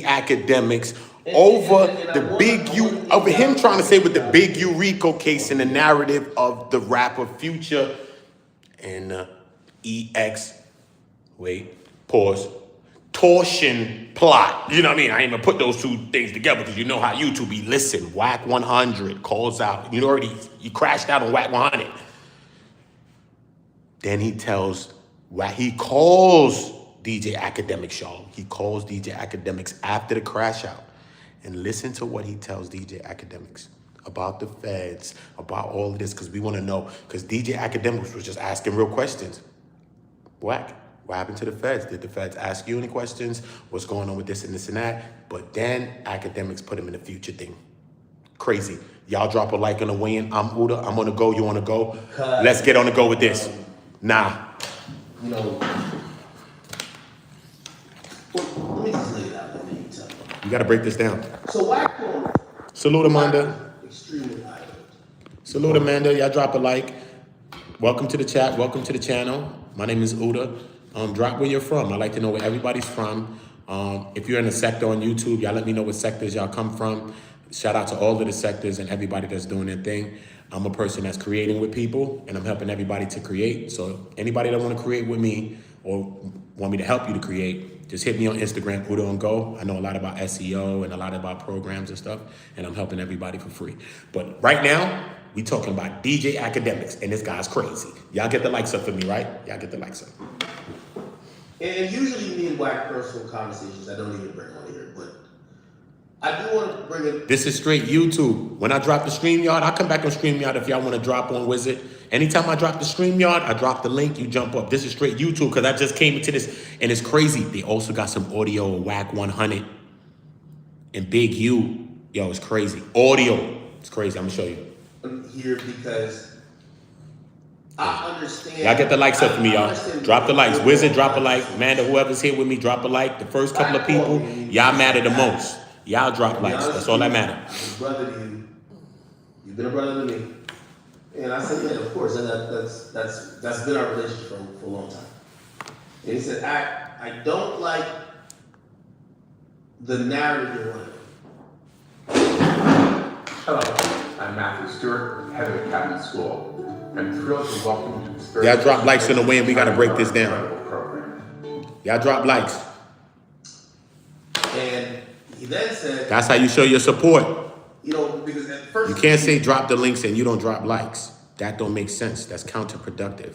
Akademiks over the big U, over him trying to say with the big U Rico case and the narrative of the rapper Future and EX, wait, pause, torsion plot. You know what I mean? I ain't even put those two things together because you know how YouTube be. Listen, Wack 100 calls out. You crashed out on Wack 100. Then he tells, he calls DJ Akademiks, y'all. He calls DJ Akademiks after the crash out. And listen to what he tells DJ Akademiks about the feds, about all of this, because we want to know. Because DJ Akademiks was just asking real questions. Wack, what happened to the feds? Did the feds ask you any questions? What's going on with this and this and that? But then Akademiks put him in the Future thing. Crazy. Y'all drop a like on the weigh-in. I'm OOTA. I'm on the go. You on the go? Let's get on the go with this. Nah. You know, let me just lay it out and then you tell me. You got to break this down. So Wack, salute Amanda. Extremely violent. Salute Amanda. Y'all drop a like. Welcome to the chat. Welcome to the channel. My name is OOTA. Drop where you're from. I like to know where everybody's from. If you're in a sector on YouTube, y'all let me know what sectors y'all come from. Shout out to all of the sectors and everybody that's doing their thing. I'm a person that's creating with people, and I'm helping everybody to create. So anybody that want to create with me or want me to help you to create, just hit me on Instagram, OOTA on Go. I know a lot about SEO and a lot about programs and stuff, and I'm helping everybody for free. But right now, we talking about DJ Akademiks, and this guy's crazy. Y'all get the likes up for me, right? Y'all get the likes up. And usually me and Wack personal conversations, I don't even bring on here, but I do want to bring it. This is straight YouTube. When I drop the StreamYard, I'll come back on StreamYard if y'all want to drop on Wizard. Anytime I drop the StreamYard, I drop the link, you jump up. This is straight YouTube because I just came into this and it's crazy. They also got some audio of Wack 100 and Big U. Yo, it's crazy. Audio. It's crazy. I'm going to show you. Here because I understand. Y'all get the likes up for me, y'all. Drop the likes. Wizard, drop a like. Amanda, whoever's here with me, drop a like. The first couple of people, y'all matter the most. Y'all drop likes. That's all that matters. I'm a brother to you. You've been a brother to me. And I said, yeah, of course. And that's been our relationship for a long time. And he said, I don't like the narrative you're running. Hello, I'm Matthew Stewart, head of Academy School. I'm thrilled to welcome you to the Y'all drop likes in the way and we got to break this down. Y'all drop likes. And he then said, that's how you show your support. You know, because at first you can't say drop the links and you don't drop likes. That don't make sense. That's counterproductive.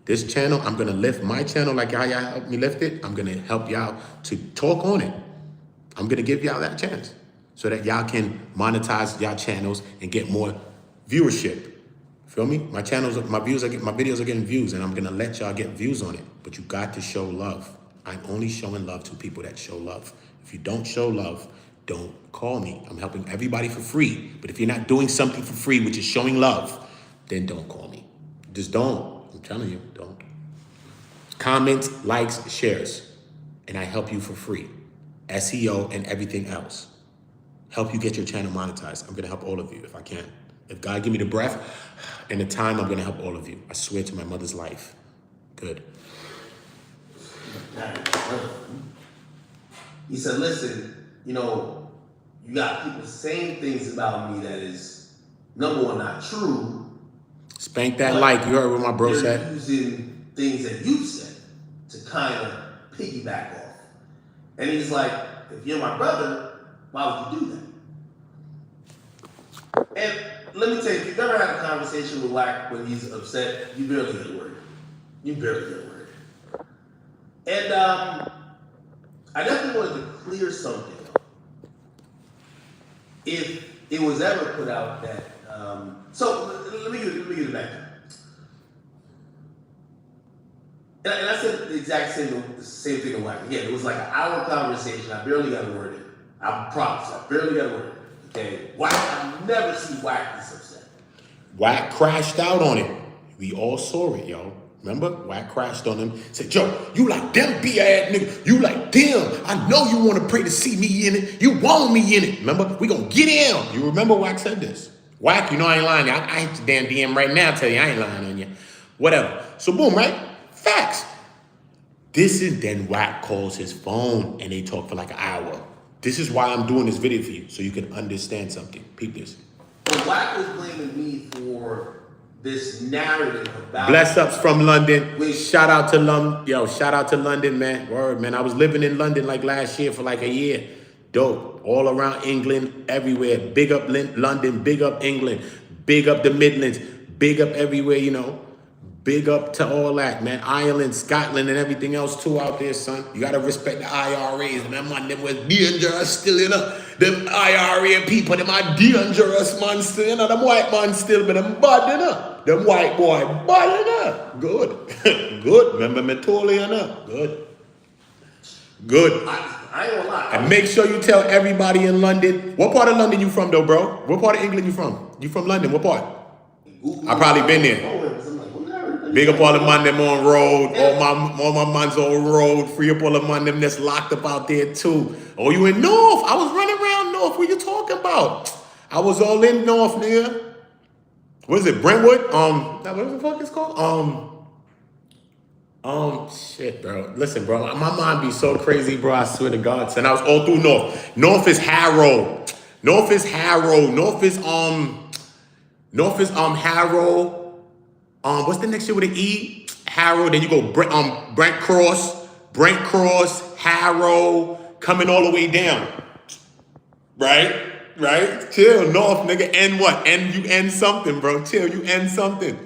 This channel, I'm going to lift my channel like y'all helped me lift it. I'm going to help y'all to talk on it. I'm going to give y'all that chance so that y'all can monetize y'all channels and get more viewership. Feel me? My videos are getting views, and I'm going to let y'all get views on it. But you got to show love. I'm only showing love to people that show love. If you don't show love, don't call me. I'm helping everybody for free. But if you're not doing something for free, which is showing love, then don't call me. Just don't. I'm telling you, don't. Comments, likes, shares. And I help you for free. SEO and everything else. Help you get your channel monetized. I'm going to help all of you if I can. If God give me the breath and the time, I'm going to help all of you. I swear to my mother's life. Good. He said, listen, you know, you got people saying things about me that is, number one, not true. Spank that like. You heard what my bro said? They're using things that you said to kind of piggyback off. And he's like, if you're my brother, why would you do that? And let me tell you, if you've ever had a conversation with Wack when he's upset, you barely get a word. You barely get a word. And I definitely wanted to clear something up. If it was ever put out that, so let me get it back. And I said the exact same thing to Wack. Again, it was like an hour conversation. I barely got a word in. I promise, I barely got a word in. Okay, Wack, I've never seen Wack this upset. Wack crashed out on it. We all saw it, yo. Remember? Wack crashed on him. Said, yo, you like them B-ass nigga. You like them. I know you want to pray to see me in it. You want me in it. Remember? We gonna get in. You remember Wack said this? Wack, you know I ain't lying. I hit your damn DM right now. Tell you I ain't lying on you. Whatever. So boom, right? Facts. This is then Wack calls his phone and they talk for like an hour. This is why I'm doing this video for you, so you can understand something. Peep this. But Wack was blaming me for this narrative about. Bless ups from London. Wait. Shout out to shout out to London, man. Word, man. I was living in London like last year for like a year. Dope. All around England, everywhere. Big up London, big up England, big up the Midlands, big up everywhere, you know. Big up to all that, man. Ireland, Scotland, and everything else too out there, son. You gotta respect the IRAs, and them was dangerous still, you know. Them IRA people, them are dangerous, man, still, you know. Them white man still, but them bad, you know. Them white boy, bad, you know. Good. Good. Remember me told you, you know. Good. Good. I ain't gonna lie. And make sure you tell everybody in London. What part of London you from, though, bro? What part of England you from? You from London? What part? I probably been there. Big up all the man them on road, all my mans on road, free up all the man them that's locked up out there too. Oh, you in North? I was running around North. What you talking about? I was all in North, nigga. What is it, Brentwood? What the fuck it's called? Shit, bro. Listen, bro, my mind be so crazy, bro. I swear to God, son. I was all through North. North is Harrow. North is Harrow. North is Harrow. What's the next shit with an E? Harrow. Then you go Brent Cross, Harrow, coming all the way down. Right? Chill, North, nigga. N what? You N something, bro. Chill, you N something.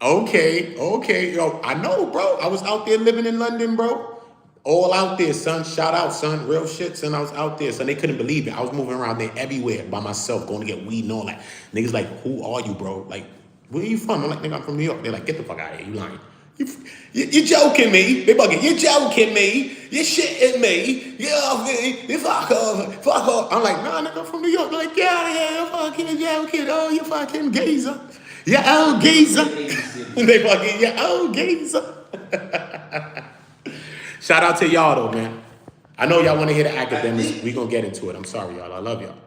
Okay. Yo, I know, bro. I was out there living in London, bro. All out there, son. Shout out, son. Real shit, son. I was out there, son. They couldn't believe it. I was moving around there everywhere by myself, going to get weed and all that. Niggas like, who are you, bro? Like, where are you from? I'm like, nigga, I'm from New York. They're like, get the fuck out of here. You lying. You joking me. They bugging. You joking me. You shitting me. You fuck off. I'm like, nah, nigga, I'm from New York. They're like, get out of here. You fucking joking. Oh, you fucking geezer. You old geezer. They fucking, you old geezer. Shout out to y'all, though, man. I know y'all want to hear the academics. We going to get into it. I'm sorry, y'all. I love y'all.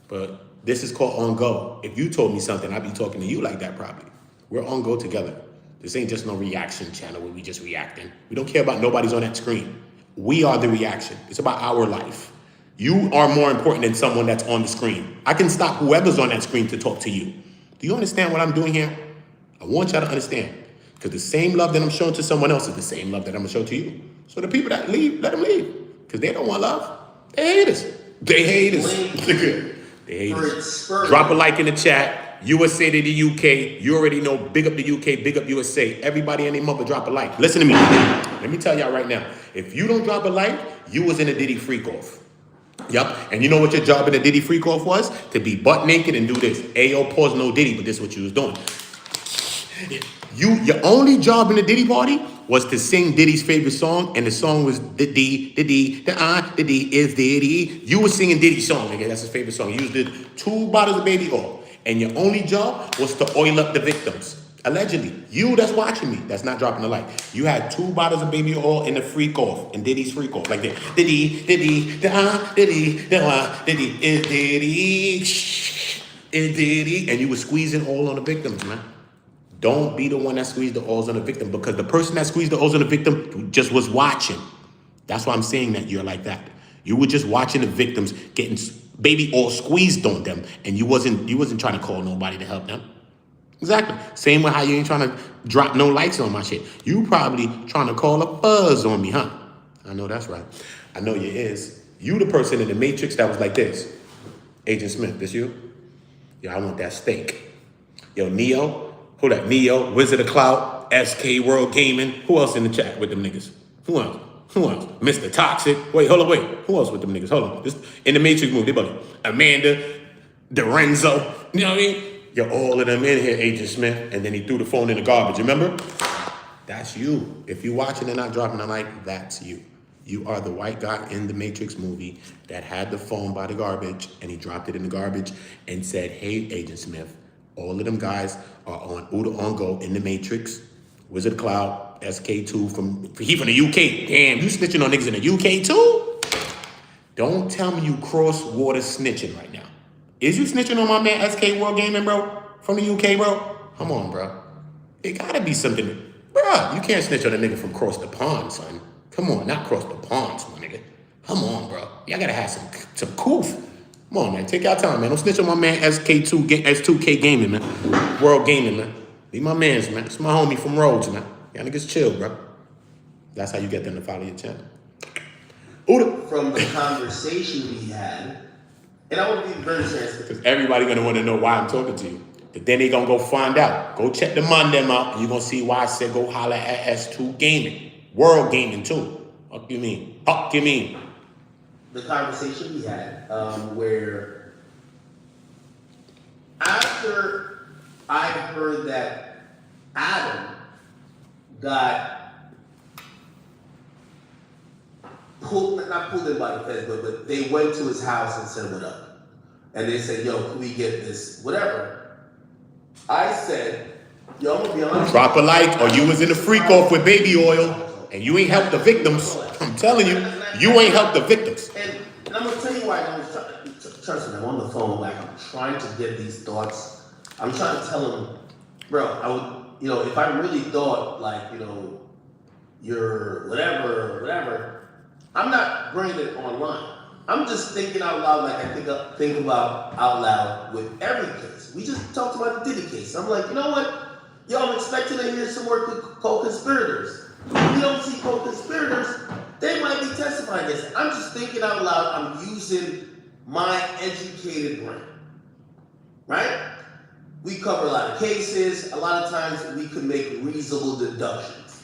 But this is called On Go. If you told me something, I'd be talking to you like that probably. We're on go together. This ain't just no reaction channel where we just reacting. We don't care about nobody's on that screen. We are the reaction. It's about our life. You are more important than someone that's on the screen. I can stop whoever's on that screen to talk to you. Do you understand what I'm doing here? I want y'all to understand. Because the same love that I'm showing to someone else is the same love that I'm going to show to you. So the people that leave, let them leave. Because they don't want love. They hate us. They hate us. They hate us. Drop a like in the chat. USA to the UK. You already know. Big up the UK. Big up USA. Everybody and their mother drop a like. Listen to me. Let me tell y'all right now. If you don't drop a like, you was in a Diddy freak off. Yup. And you know what your job in a Diddy freak off was? To be butt naked and do this. Ayo, pause, no Diddy. But this is what you was doing. Your only job in the Diddy party was to sing Diddy's favorite song, and the song was the D is Diddy. You were singing Diddy's song, nigga. That's his favorite song. You did 2 bottles of baby oil, and your only job was to oil up the victims. Allegedly, you that's watching me, that's not dropping a like. You had 2 bottles of baby oil in the freak off, in Diddy's freak off, like that. Diddy is Diddy, and you were squeezing oil on the victims, man. Don't be the one that squeezed the oils on the victim, because the person that squeezed the oils on the victim just was watching. That's why I'm saying that you're like that. You were just watching the victims getting baby oil squeezed on them, and you wasn't trying to call nobody to help them. Exactly. Same with how you ain't trying to drop no likes on my shit. You probably trying to call a buzz on me, huh? I know that's right. I know you is. You the person in the Matrix that was like this. Agent Smith, this you? Yo, I want that steak. Yo, Neo. Who that? Neo, Wizard of Clout, SK World Gaming. Who else in the chat with them niggas? Who else? Mr. Toxic. Wait. Who else with them niggas? Hold on. Just in the Matrix movie, they bugging. Amanda, Dorenzo. You know what I mean? You're all of them in here, Agent Smith. And then he threw the phone in the garbage, remember? That's you. If you're watching and not dropping a like, that's you. You are the white guy in the Matrix movie that had the phone by the garbage, and he dropped it in the garbage and said, hey, Agent Smith, all of them guys are on OOTA On Go in the Matrix. Wizard of Cloud, SK2 from the UK. Damn, you snitching on niggas in the UK too? Don't tell me you cross-water snitching right now. Is you snitching on my man SK World Gaming, bro? From the UK, bro? Come on, bro. It gotta be something. Bro, you can't snitch on a nigga from across the pond, son. Come on, not across the pond, my nigga. Come on, bro. Y'all gotta have some coof. Come on, man. Take your time, man. Don't snitch on my man S2K Gaming, man. World Gaming, man. Be my mans, man. It's my homie from Rhodes, man. Y'all niggas chill, bro. That's how you get them to follow your channel. OOTA. From the conversation we had, and I want to be very transparent. Because everybody gonna want to know why I'm talking to you. But then they gonna go find out. Go check the them out, and you're gonna see why I said go holler at S2 Gaming. World Gaming, too. Fuck you mean? Fuck you mean? The conversation we had, where after I heard that Adam got not pulled in by the feds, but they went to his house and said, what up? And they said, yo, can we get this, whatever? I said, yo, I'm gonna be honest. Drop a like, or you was in the freak off with baby oil, and you ain't helped the victims. I'm telling you, you ain't helped the victims. And I'm gonna tell you why I was trust me, I'm on the phone, like I'm trying to get these thoughts. I'm trying to tell him, bro, I would, if I really thought like, you're whatever, I'm not bringing it online. I'm just thinking out loud like I think about out loud with every case. We just talked about the Diddy case. I'm like, you know what? Yo, I'm expecting to hear some more co-conspirators. If we don't see co-conspirators, they might be testifying against it. I'm just thinking out loud. I'm using my educated brain, right? We cover a lot of cases. A lot of times we could make reasonable deductions.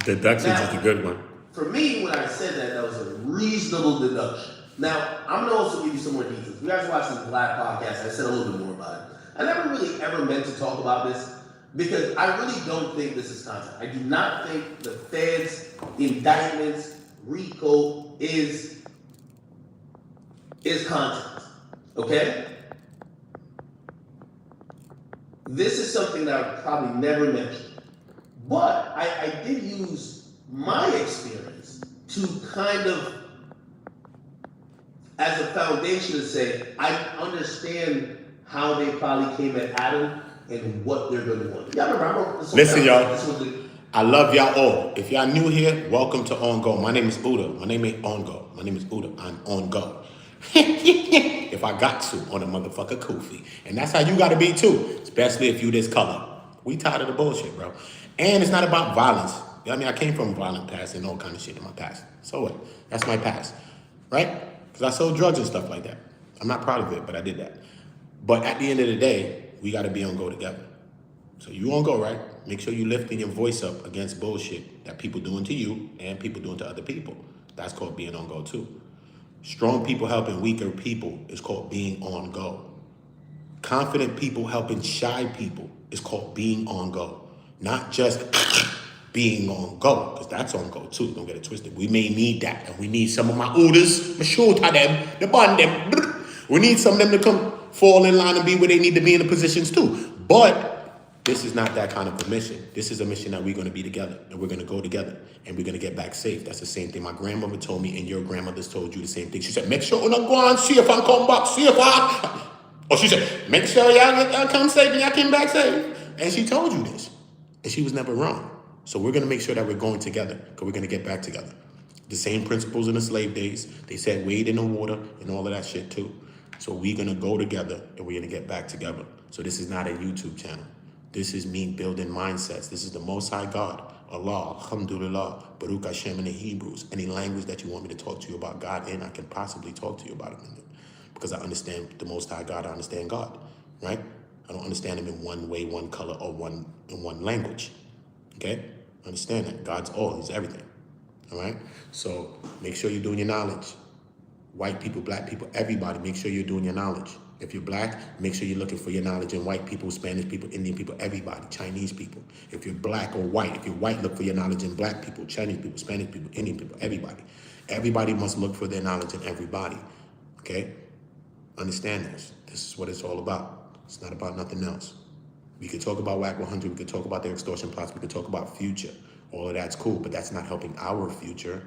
Deductions is a good one. For me, when I said that was a reasonable deduction. Now, I'm gonna also give you some more details. You guys watch some Black podcasts. I said a little bit more about it. I never really ever meant to talk about this because I really don't think this is content. I do not think the feds, indictments, Rico is content. Okay? This is something that I would probably never mention. But I did use my experience to kind of, as a foundation, to say, I understand how they probably came at Adam and what they're going to want. Y'all remember? Listen, y'all. I love y'all all. If y'all new here, welcome to On Go. My name is OOTA. My name ain't On Go. My name is OOTA. I'm On Go. If I got to, on a motherfucker koofy. And that's how you got to be too, especially if you this color. We tired of the bullshit, bro. And it's not about violence. You know what I mean? I came from a violent past and all kind of shit in my past. So what? That's my past, right? Because I sold drugs and stuff like that. I'm not proud of it, but I did that. But at the end of the day, we got to be on go together. So you on go, right? Make sure you lifting your voice up against bullshit that people doing to you and people doing to other people. That's called being on go too. Strong people helping weaker people is called being on go. Confident people helping shy people is called being on go. Not just being on go, because that's on go too. Don't get it twisted. We may need that, and we need some of my OOTAs, my shoot at them, the bond them. We need some of them to come fall in line and be where they need to be in the positions too. But this is not that kind of a mission. This is a mission that we're going to be together, and we're going to go together, and we're going to get back safe. That's the same thing my grandmother told me, and your grandmother's told you the same thing. She said, make sure you not go and see if I come back, see if I... Oh, she said, make sure y'all come safe and y'all came back safe. And she told you this, and she was never wrong. So we're going to make sure that we're going together, because we're going to get back together. The same principles in the slave days. They said wade in the water and all of that shit too. So we're going to go together, and we're going to get back together. So this is not a YouTube channel. This is me building mindsets. This is the Most High God, Allah, Alhamdulillah, Baruch Hashem in the Hebrews. Any language that you want me to talk to you about God in, I can possibly talk to you about it in. Because I understand the Most High God, I understand God, right? I don't understand him in one way, one color, or in one language, okay? Understand that. God's all, he's everything, all right? So make sure you're doing your knowledge. White people, black people, everybody, make sure you're doing your knowledge. If you're black, make sure you're looking for your knowledge in white people, Spanish people, Indian people, everybody, Chinese people. If you're black or white, if you're white, look for your knowledge in black people, Chinese people, Spanish people, Indian people, everybody. Everybody must look for their knowledge in everybody, okay? Understand this. This is what it's all about. It's not about nothing else. We could talk about Wack 100, we could talk about the extortion plots, we could talk about future. All of that's cool, but that's not helping our future.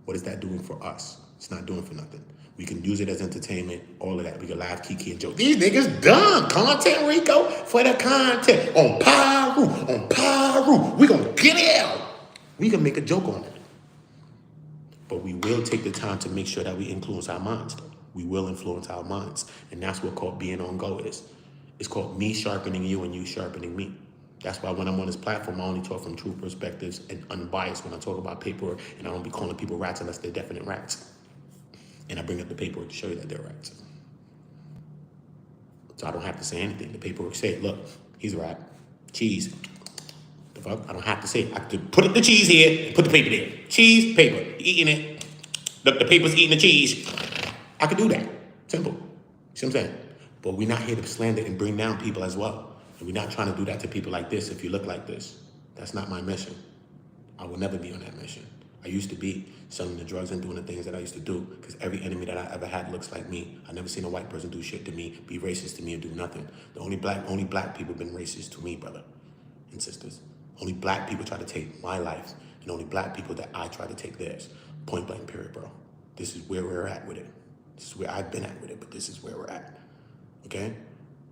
What is that doing for us? It's not doing for nothing. We can use it as entertainment, all of that. We can laugh, kiki, and joke. These niggas dumb. Content, Rico, for the content. On Pyru. We gonna get it out. We can make a joke on it. But we will will take the time to make sure that we influence our minds, though. We will influence our minds. And that's what called being on go is. It's called me sharpening you and you sharpening me. That's why when I'm on this platform, I only talk from true perspectives and unbiased when I talk about paperwork, and I don't be calling people rats unless they're definite rats. And I bring up the paperwork to show you that they're rats. So I don't have to say anything. The paperwork say, look, he's a rat. Cheese. The fuck? I don't have to say it. I could put the cheese here and put the paper there. Cheese, paper. Eating it. Look, the paper's eating the cheese. I could do that. Simple. See what I'm saying? But we're not here to slander and bring down people as well. And we're not trying to do that to people like this if you look like this. That's not my mission. I will never be on that mission. I used to be selling the drugs and doing the things that I used to do because every enemy that I ever had looks like me. I never seen a white person do shit to me, be racist to me, and do nothing. The only black people have been racist to me, brother and sisters. Only black people try to take my life, and only black people that I try to take theirs. Point blank, period, bro. This is where we're at with it. This is where I've been at with it, but this is where we're at. Okay?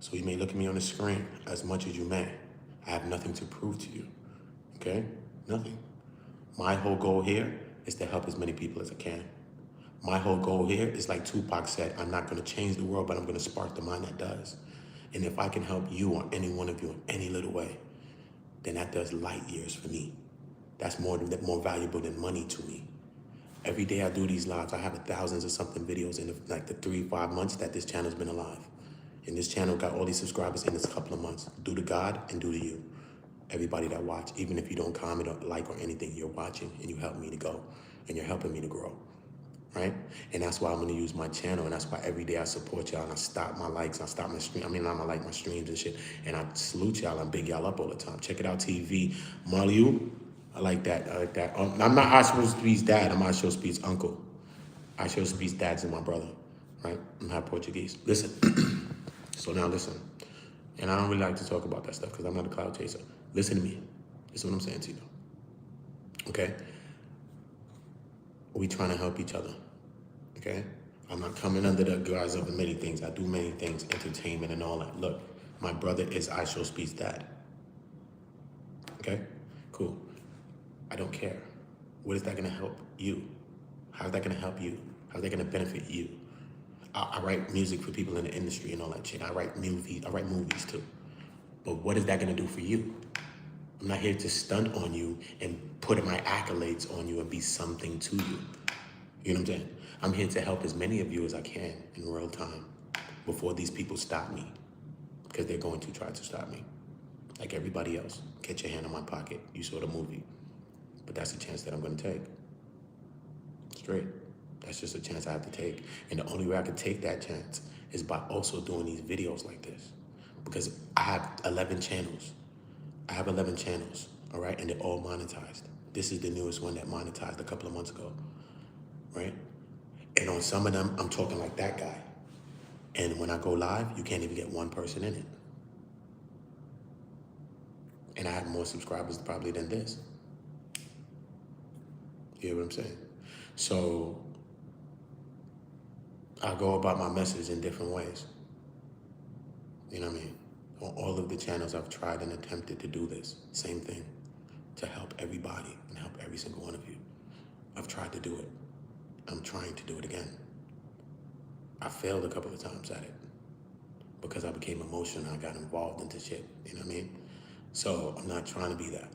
So you may look at me on the screen as much as you may. I have nothing to prove to you. Okay? Nothing. My whole goal here is to help as many people as I can. My whole goal here is like Tupac said, I'm not going to change the world, but I'm going to spark the mind that does. And if I can help you or any one of you in any little way, then that does light years for me. That's more valuable than money to me. Every day I do these lives, I have thousands of something videos in like the 3-5 months that this channel's been alive. And this channel got all these subscribers in this couple of months. Due to God and due to you. Everybody that watch, even if you don't comment or like or anything, you're watching and you help me to go and you're helping me to grow, right? And that's why I'm gonna use my channel, and that's why every day I support y'all and I stop my likes, I stop my stream. I mean, I'm gonna like my streams and shit, and I salute y'all and big y'all up all the time. Check it out, TV. Marliu, I like that. I like that. I'm not Asho Speed's dad. I'm Asho Speed's uncle. Asho Speed's dad's and my brother, right? I'm half Portuguese. Listen. So now listen. And I don't really like to talk about that stuff because I'm not a cloud chaser. Listen to me. Listen what I'm saying to you. Okay? We trying to help each other. Okay? I'm not coming under the guise of many things. I do many things, entertainment and all that. Look, my brother is Asho Speed's dad. Okay? Cool. I don't care. What is that gonna help you? How's that gonna help you? How's that gonna benefit you? I write music for people in the industry and all that shit. I write movies too. But what is that gonna do for you? I'm not here to stunt on you and put my accolades on you and be something to you. You know what I'm saying? I'm here to help as many of you as I can in real time before these people stop me, because they're going to try to stop me. Like everybody else. Get your hand in my pocket. You saw the movie. But that's a chance that I'm gonna take. Straight. That's just a chance I have to take. And the only way I can take that chance is by also doing these videos like this. Because I have 11 channels. All right? And they're all monetized. This is the newest one that monetized a couple of months ago, right? And on some of them, I'm talking like that guy. And when I go live, you can't even get one person in it. And I have more subscribers probably than this. You hear what I'm saying? So I go about my message in different ways. You know what I mean? On all of the channels I've tried and attempted to do this, same thing, to help everybody and help every single one of you. I've tried to do it. I'm trying to do it again. I failed a couple of times at it because I became emotional. I got involved into shit, you know what I mean? So I'm not trying to be that,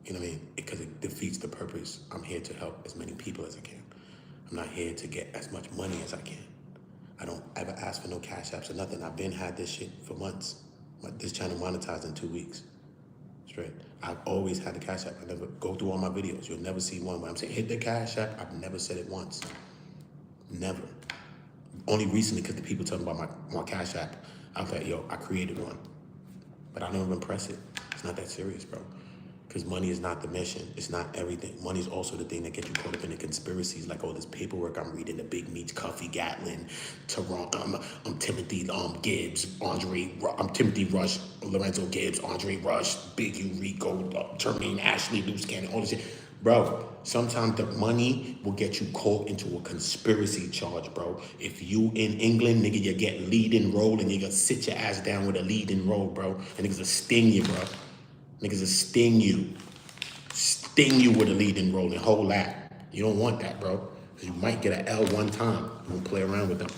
you know what I mean? Because it defeats the purpose. I'm here to help as many people as I can. I'm not here to get as much money as I can. I don't ever ask for no cash apps or nothing. I've been had this shit for months. This channel monetized in 2 weeks. Straight. I've always had the cash app. I never go through all my videos. You'll never see one where I'm saying, hit the cash app. I've never said it once. Never. Only recently, because the people talking about my cash app, I was like, yo, I created one. But I don't even press it. It's not that serious, bro. Because money is not the mission. It's not everything. Money is also the thing that gets you caught up in the conspiracies, like all this paperwork I'm reading, the Big Meats, Cuffy, Gatlin, Toronto, Timothy Gibbs, Timothy Rush, Lorenzo Gibbs, Andre Rush, Big U, Rico, Termaine, Ashley, Loose Cannon, all this shit. Bro, sometimes the money will get you caught into a conspiracy charge, bro. If you in England, nigga, you get leading role and you gotta sit your ass down with a leading role, bro. And niggas will sting you, bro. Niggas will sting you with a leading role and whole lot. You don't want that, bro. You might get an L one time. Don't play around with them.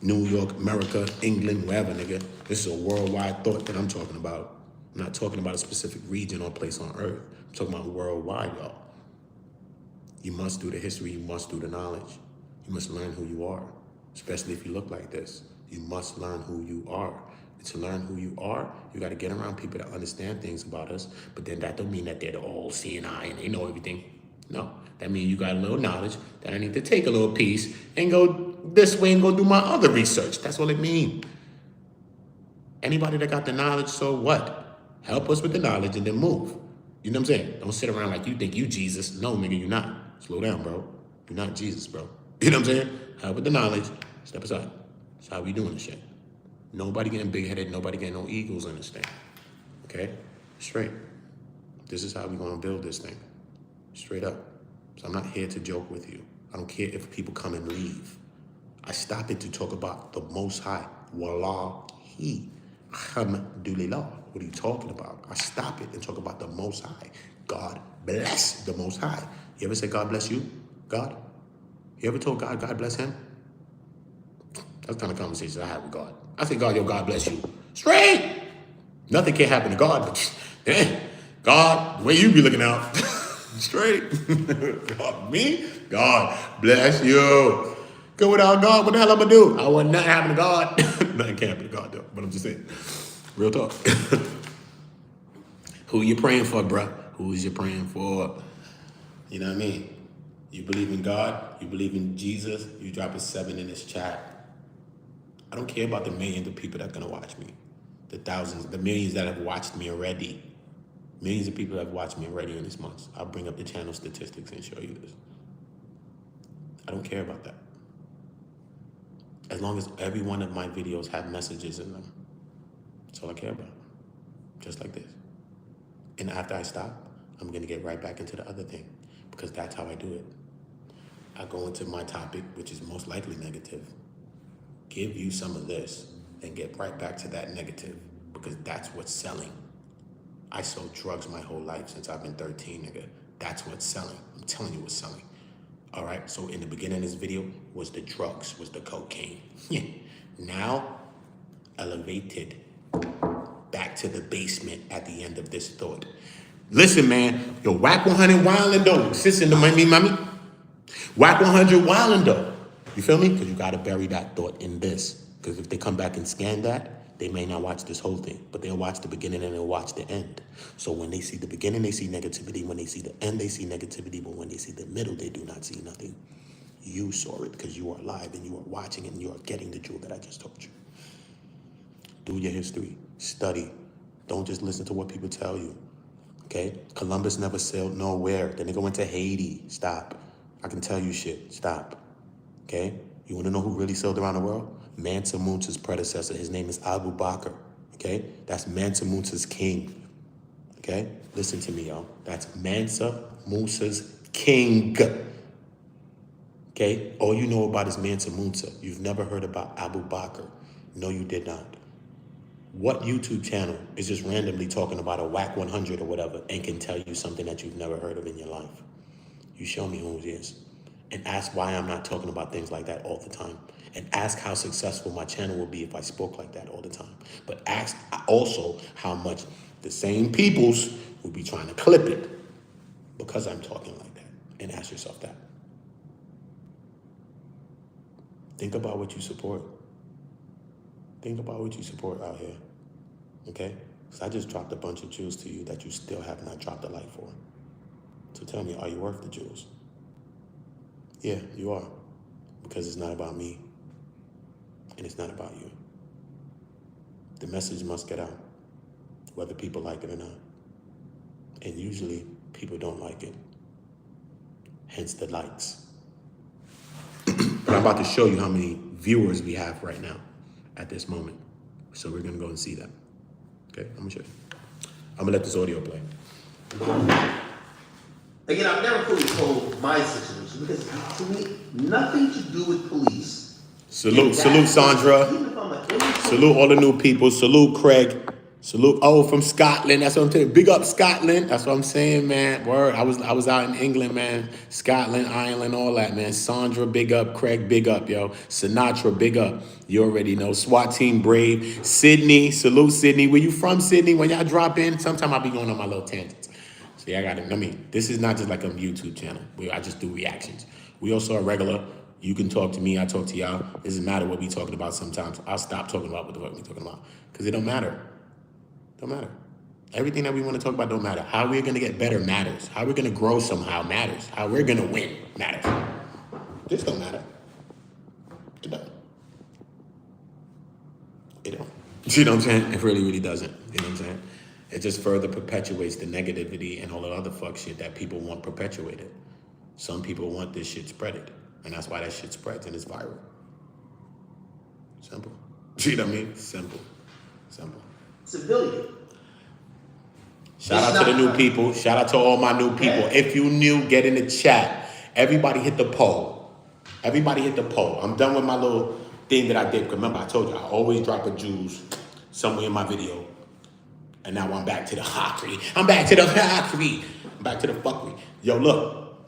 New York, America, England, wherever, nigga. This is a worldwide thought that I'm talking about. I'm not talking about a specific region or place on earth. I'm talking about worldwide, y'all. You must do the history. You must do the knowledge. You must learn who you are, especially if you look like this. You must learn who you are. And to learn who you are, you got to get around people that understand things about us. But then that don't mean that they're the all seeing eye and they know everything. No, that means you got a little knowledge that I need to take a little piece and go this way and go do my other research. That's all it means. Anybody that got the knowledge, so what? Help us with the knowledge and then move. You know what I'm saying? Don't sit around like you think you Jesus. No, nigga, you're not. Slow down, bro. You're not Jesus, bro. You know what I'm saying? Help with the knowledge. Step aside. That's how we doing this shit. Nobody getting big-headed. Nobody getting no egos in this thing. Okay? Straight. This is how we gonna build this thing. Straight up. So I'm not here to joke with you. I don't care if people come and leave. I stop it to talk about the Most High. Wallahi. Alhamdulillah. What are you talking about? I stop it and talk about the Most High. God bless the Most High. You ever say God bless you? God? You ever told God, God bless him? That's the kind of conversations I have with God. I say, God, yo, God bless you. Straight! Nothing can happen to God, but God, the way you be looking out. Straight. God, me? God bless you. Go without God, what the hell I'm gonna do? I want nothing happen to God. Nothing can happen to God though, but I'm just saying. Real talk. Who you praying for, bruh? Who is you praying for? You know what I mean? You believe in God, you believe in Jesus, you drop a 7 in this chat. I don't care about the millions of people that are gonna watch me. The thousands, the millions that have watched me already. Millions of people that have watched me already in this month. I'll bring up the channel statistics and show you this. I don't care about that. As long as every one of my videos have messages in them. That's all I care about. Just like this. And after I stop, I'm gonna get right back into the other thing because that's how I do it. I go into my topic, which is most likely negative, give you some of this, and get right back to that negative because that's what's selling. I sold drugs my whole life since I've been 13, nigga. That's what's selling. I'm telling you what's selling. All right, so in the beginning of this video was the drugs, was the cocaine. Now, elevated back to the basement at the end of this thought. Listen, man, yo, Wack 100 wildin' though. Sis in the mommy. Wack 100 wildin' though. You feel me? Because you gotta bury that thought in this. Because if they come back and scan that, they may not watch this whole thing, but they'll watch the beginning and they'll watch the end. So when they see the beginning, they see negativity. When they see the end, they see negativity. But when they see the middle, they do not see nothing. You saw it because you are live and you are watching it and you are getting the jewel that I just told you. Do your history. Study. Don't just listen to what people tell you. Okay? Columbus never sailed nowhere. Then they go into Haiti. Stop. I can tell you shit. Stop. Okay? You want to know who really sailed around the world? Mansa Musa's predecessor. His name is Abu Bakr. Okay? That's Mansa Musa's king. Okay? Listen to me, y'all. That's Mansa Musa's king. Okay? All you know about is Mansa Musa. You've never heard about Abu Bakr. No, you did not. What YouTube channel is just randomly talking about a Wack 100 or whatever and can tell you something that you've never heard of in your life? You show me who it is. And ask why I'm not talking about things like that all the time. And ask how successful my channel would be if I spoke like that all the time. But ask also how much the same peoples would be trying to clip it because I'm talking like that. And ask yourself that. Think about what you support. Think about what you support out here, okay? Because I just dropped a bunch of jewels to you that you still have not dropped a like for. So tell me, are you worth the jewels? Yeah, you are. Because it's not about me. And it's not about you. The message must get out, whether people like it or not. And usually, people don't like it. Hence the likes. But I'm about to show you how many viewers we have right now at this moment. So we're gonna go and see that. Okay, I'm gonna show you. I'm gonna let this audio play. Again, I've never fully told my situation because to me, nothing to do with police. Salute Sandra. Salute all the new people. Salute Craig. Salute. Oh, from Scotland. That's what I'm saying. Big up Scotland. That's what I'm saying, man. Word. I was out in England, man. Scotland, Ireland, all that, man. Sandra, big up. Craig, big up, yo. Sinatra, big up. You already know. SWAT team, Brave. Sydney. Salute, Sydney. Where you from, Sydney? When y'all drop in, sometime I'll be going on my little tangents. See, this is not just like a YouTube channel where I just do reactions. We also are regular. You can talk to me. I talk to y'all. It doesn't matter what we talking about sometimes. I'll stop talking about what the fuck we talking about because it don't matter. Don't matter. Everything that we want to talk about don't matter. How we're going to get better matters. How we're going to grow somehow matters. How we're going to win matters. This don't matter. It don't. It don't. You know what I'm saying? It really, really doesn't. You know what I'm saying? It just further perpetuates the negativity and all the other fuck shit that people want perpetuated. Some people want this shit spreaded. And that's why that shit spreads and it's viral. Simple. You know what I mean? Simple. Simple. Civilian. Shout out to the new people. Shout out to all my new people. If you new, get in the chat. Everybody hit the poll. Everybody hit the poll. I'm done with my little thing that I did. Remember, I told you, I always drop a Jews somewhere in my video. And now I'm back to the hockery. I'm back to the hockery. I'm back to the fuckery. Yo, look.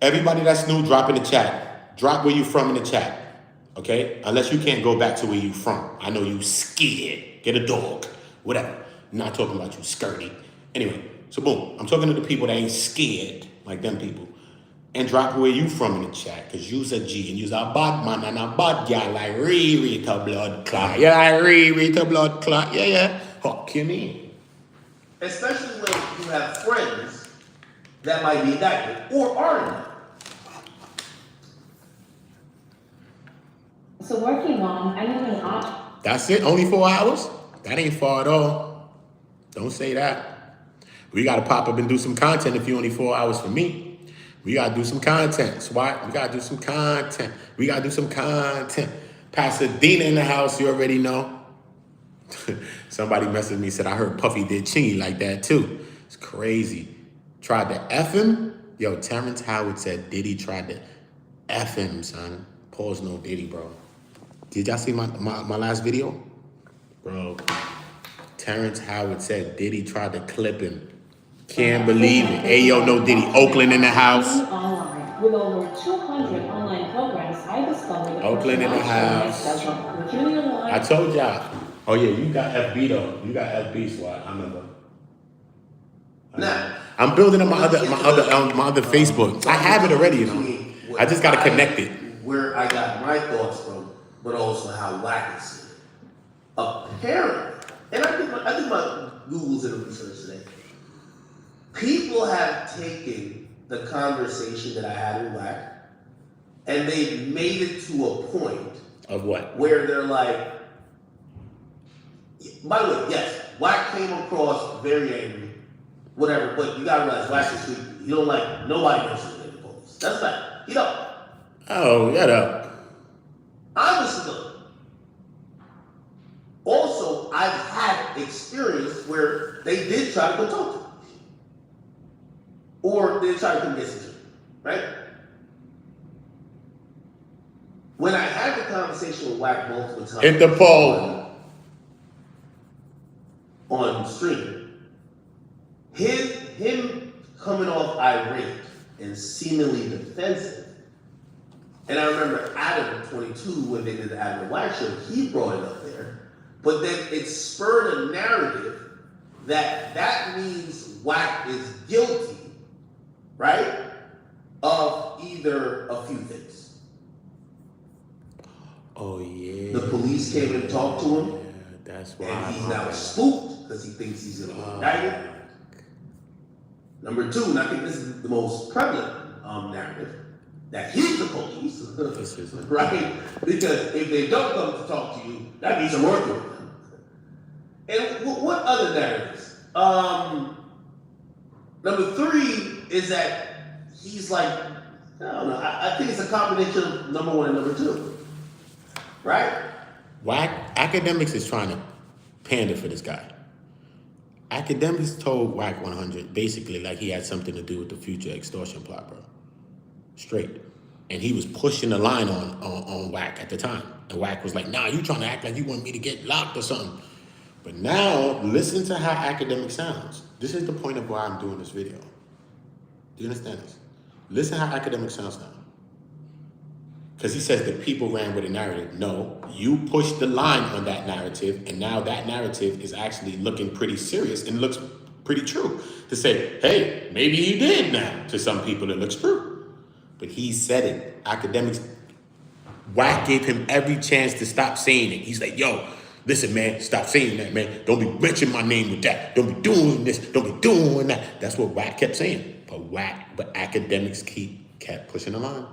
Everybody that's new, drop in the chat. Drop where you from in the chat. Okay? Unless you can't go back to where you from. I know you scared. Get a dog. Whatever. I'm not talking about you skirty. Anyway, so boom. I'm talking to the people that ain't scared. Like them people. And drop where you from in the chat. Because you's a G. And you's a bad man and a bad guy. Like Rita blood clot. Yeah, like Rita blood clot. Yeah, yeah. Fuck you mean? Especially when you have friends that might be indicted or are indicted. So working on, I live in art. That's it? Only 4 hours? That ain't far at all. Don't say that. We got to pop up and do some content if you only 4 hours for me. We got to do some content. SWAT, we got to do some content. We got to do some content. Pasadena in the house, you already know. Somebody messaged me, said, I heard Puffy did Chingy like that too. It's crazy. Tried to F him? Yo, Terrence Howard said Diddy tried to F him, son. Pause no Diddy, bro. Did y'all see my last video? Bro, Terrence Howard said Diddy tried to clip him. Can't believe it. Hey, yo, no Diddy. Oakland in the house. Online. With over 200 online programs, I discovered Oakland in the house. I told y'all. Oh, yeah, you got FB, though. You got FB, SWAT. I remember. Now, I'm building up my other Facebook. I have it already, you know. I just got to connect it. Where I got my thoughts from, but also how Wack is seen. Apparently, and I think my Google's in the research today. People have taken the conversation that I had with Wack, and they've made it to a point Of what? where they're like, by the way, yes, Wack came across very angry, whatever, but you gotta realize Wack is sweet. You don't like, nobody knows the police. That's fact. You don't. Oh, shut up. I'm a civilian. Also, I've had experience where they did try to go talk to me. Or they tried to convince me to, right? When I had the conversation with Wack multiple times. Hit the poll. On stream. Him coming off irate and seemingly defensive. And I remember Adam 22, when they did the Adam Wack show, he brought it up there. But then it spurred a narrative that means Wack is guilty, right? Of either a few things. Oh, yeah. The police came and talked to him. Yeah, that's why. And he's now spooked because he thinks he's going to be indicted. Number two, and I think this is the most prevalent narrative, that he's the police, right? Because if they don't come to talk to you, that means you're working with them. And what other narratives? Number three is that he's like, I don't know, I think it's a combination of number one and number two, right? Wack, Akademiks is trying to pander for this guy. Akademiks told Wack 100 basically like he had something to do with the future extortion plot, bro. Straight. And he was pushing the line on Wack at the time. And Wack was like, nah, you trying to act like you want me to get locked or something. But now, listen to how academic sounds. This is the point of why I'm doing this video. Do you understand this? Listen how academic sounds now. Because he says that people ran with a narrative. No, you pushed the line on that narrative, and now that narrative is actually looking pretty serious and looks pretty true. To say, hey, maybe he did now. To some people, it looks true. But he said it. Akademiks, Wack gave him every chance to stop saying it. He's like, yo, listen, man, stop saying that, man. Don't be mentioning my name with that. Don't be doing this. Don't be doing that. That's what Wack kept saying. But Akademiks kept pushing the line.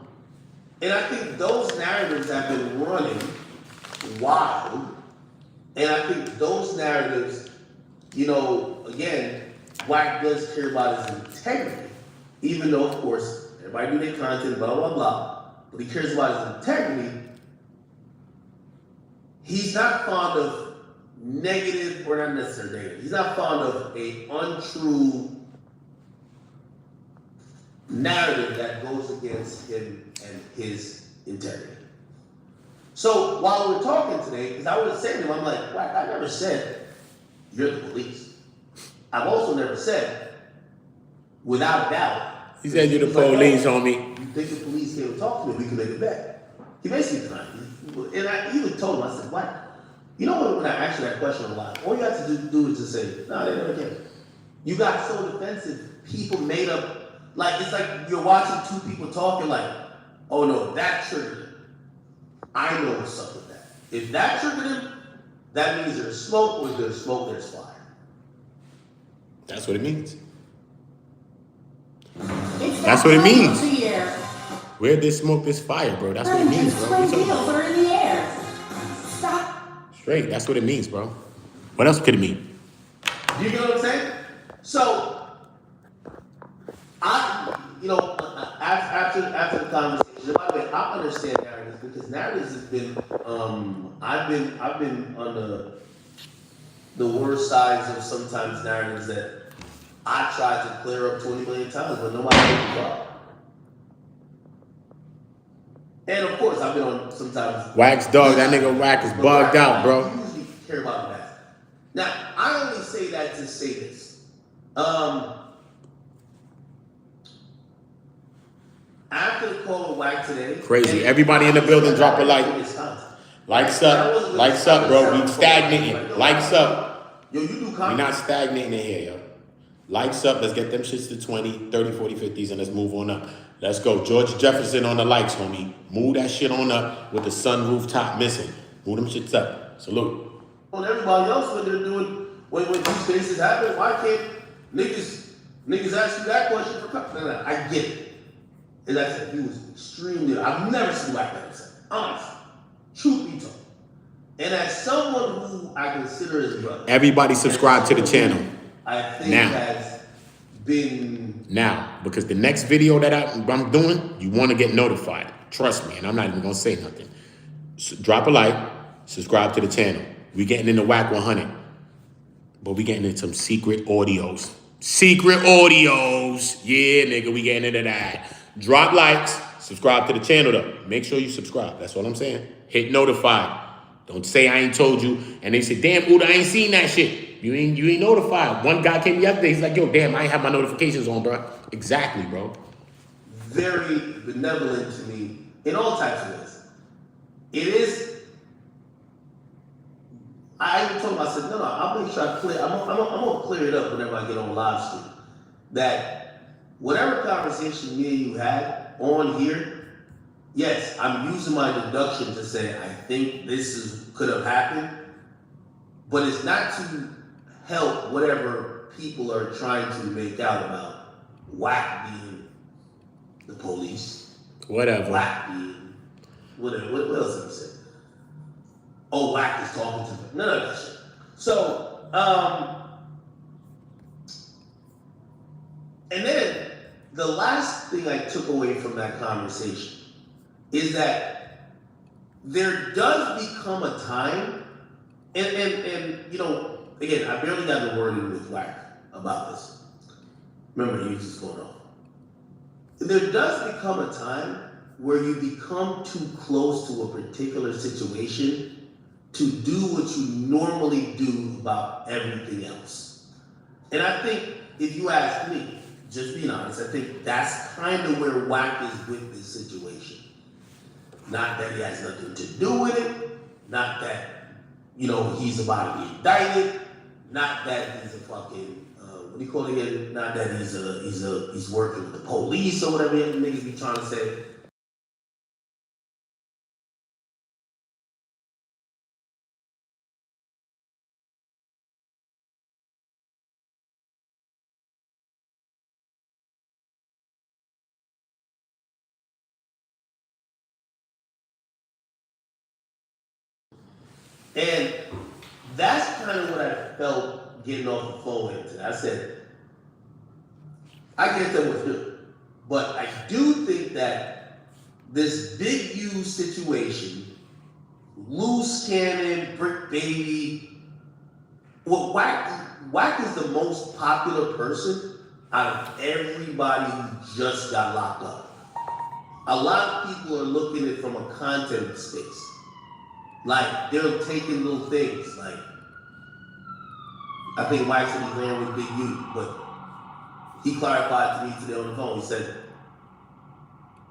And I think those narratives have been running wild. And I think those narratives, you know, again, Wack does care about his integrity. Even though, of course, everybody do their content, blah, blah, blah. But he cares about his integrity. He's not fond of negative, or not necessarily negative. He's not fond of a untrue narrative that goes against him and his integrity. So while we're talking today, because I was saying to him, I'm like, Wack, I never said you're the police. I've also never said, without doubt. He said you're the police, homie. You think the police came and talk to me, we can make a bet. He basically denied it. And I even told him, I said, Wack, you know what, when I asked you that question a lot, all you have to do is just say, no, they never came. You got so defensive, people made up. Like, it's like you're watching two people talking like, oh no, that triggered him. I know what's up with that. If that triggered him, that means there's smoke, or if there's smoke, there's fire. That's what it means. That's what it means. Where there's smoke, there's fire, bro. That's what it means, bro. Twin wheels are in the air. Stop. Straight, that's what it means, bro. What else could it mean? You get what I'm saying? So, after the conversation, by the way, I understand narratives because narratives has been, I've been on the worst sides of sometimes narratives that I tried to clear up 20 million times, but nobody picked up. And of course, I've been on sometimes. Wack's dog, that nigga Wack is bugged out, bro. I usually care about that. Now, I only say that to say this. After the call with Wack today, Crazy. Everybody in the building, drop a like. Likes up, bro. We stagnating. Likes up. Yo, you do We content. not stagnating in here, yo. Likes up. Let's get them shits to 20, 30, 40, 50s, and let's move on up. Let's go. George Jefferson on the likes, homie. Move that shit on up with the sunroof top missing. Move them shits up. Salute. On everybody else, what they're doing when these cases happen, why can't niggas ask you that question for company? No, I get it. As I said, he was extremely. I've never seen Wack like that. Honestly, truth be told. And as someone who I consider his brother, Everybody subscribe to the channel. I think Now. has been. Now, because the next video that I'm doing, you want to get notified. Trust me, and I'm not even going to say nothing. Drop a like, subscribe to the channel. We getting into Wack 100. But we getting into some secret audios. Secret audios. Yeah, nigga, we getting into that. Drop likes, subscribe to the channel though. Make sure you subscribe. That's what I'm saying. Hit notify. Don't say I ain't told you. And they say, damn, OOTA, I ain't seen that shit. You ain't notified. One guy came yesterday, he's like, yo, damn, I ain't have my notifications on, bro. Exactly, bro. Very benevolent to me in all types of ways. It is. I even told him, I said, no, I'll make sure I clear. I'm gonna clear it up whenever I get on live stream. That whatever conversation me and you had on here, yes, I'm using my deduction to say I think this could have happened, but it's not to help whatever people are trying to make out about Wack being the police. Whatever. Wack being whatever. What else did I say? Oh, Wack is talking to me. None of that shit. So, and then the last thing I took away from that conversation is that there does become a time, and you know, again, I barely got the word in with Wack about this. Remember, he was just going off. There does become a time where you become too close to a particular situation to do what you normally do about everything else. And I think, if you ask me, just being honest, I think that's kind of where Wack is with this situation. Not that he has nothing to do with it, not that, he's about to be indicted, not that he's a fucking, what do you call it again? Not that he's working with the police or whatever the niggas be trying to say. And that's kind of what I felt getting off the phone with today. I said, I can't tell what to do. But I do think that this Big U situation, loose cannon, brick baby, well, Wack is the most popular person out of everybody who just got locked up. A lot of people are looking at it from a content space. Like, they're taking little things, like, I think Wack said he's going with Big U, but he clarified to me today on the phone. He said,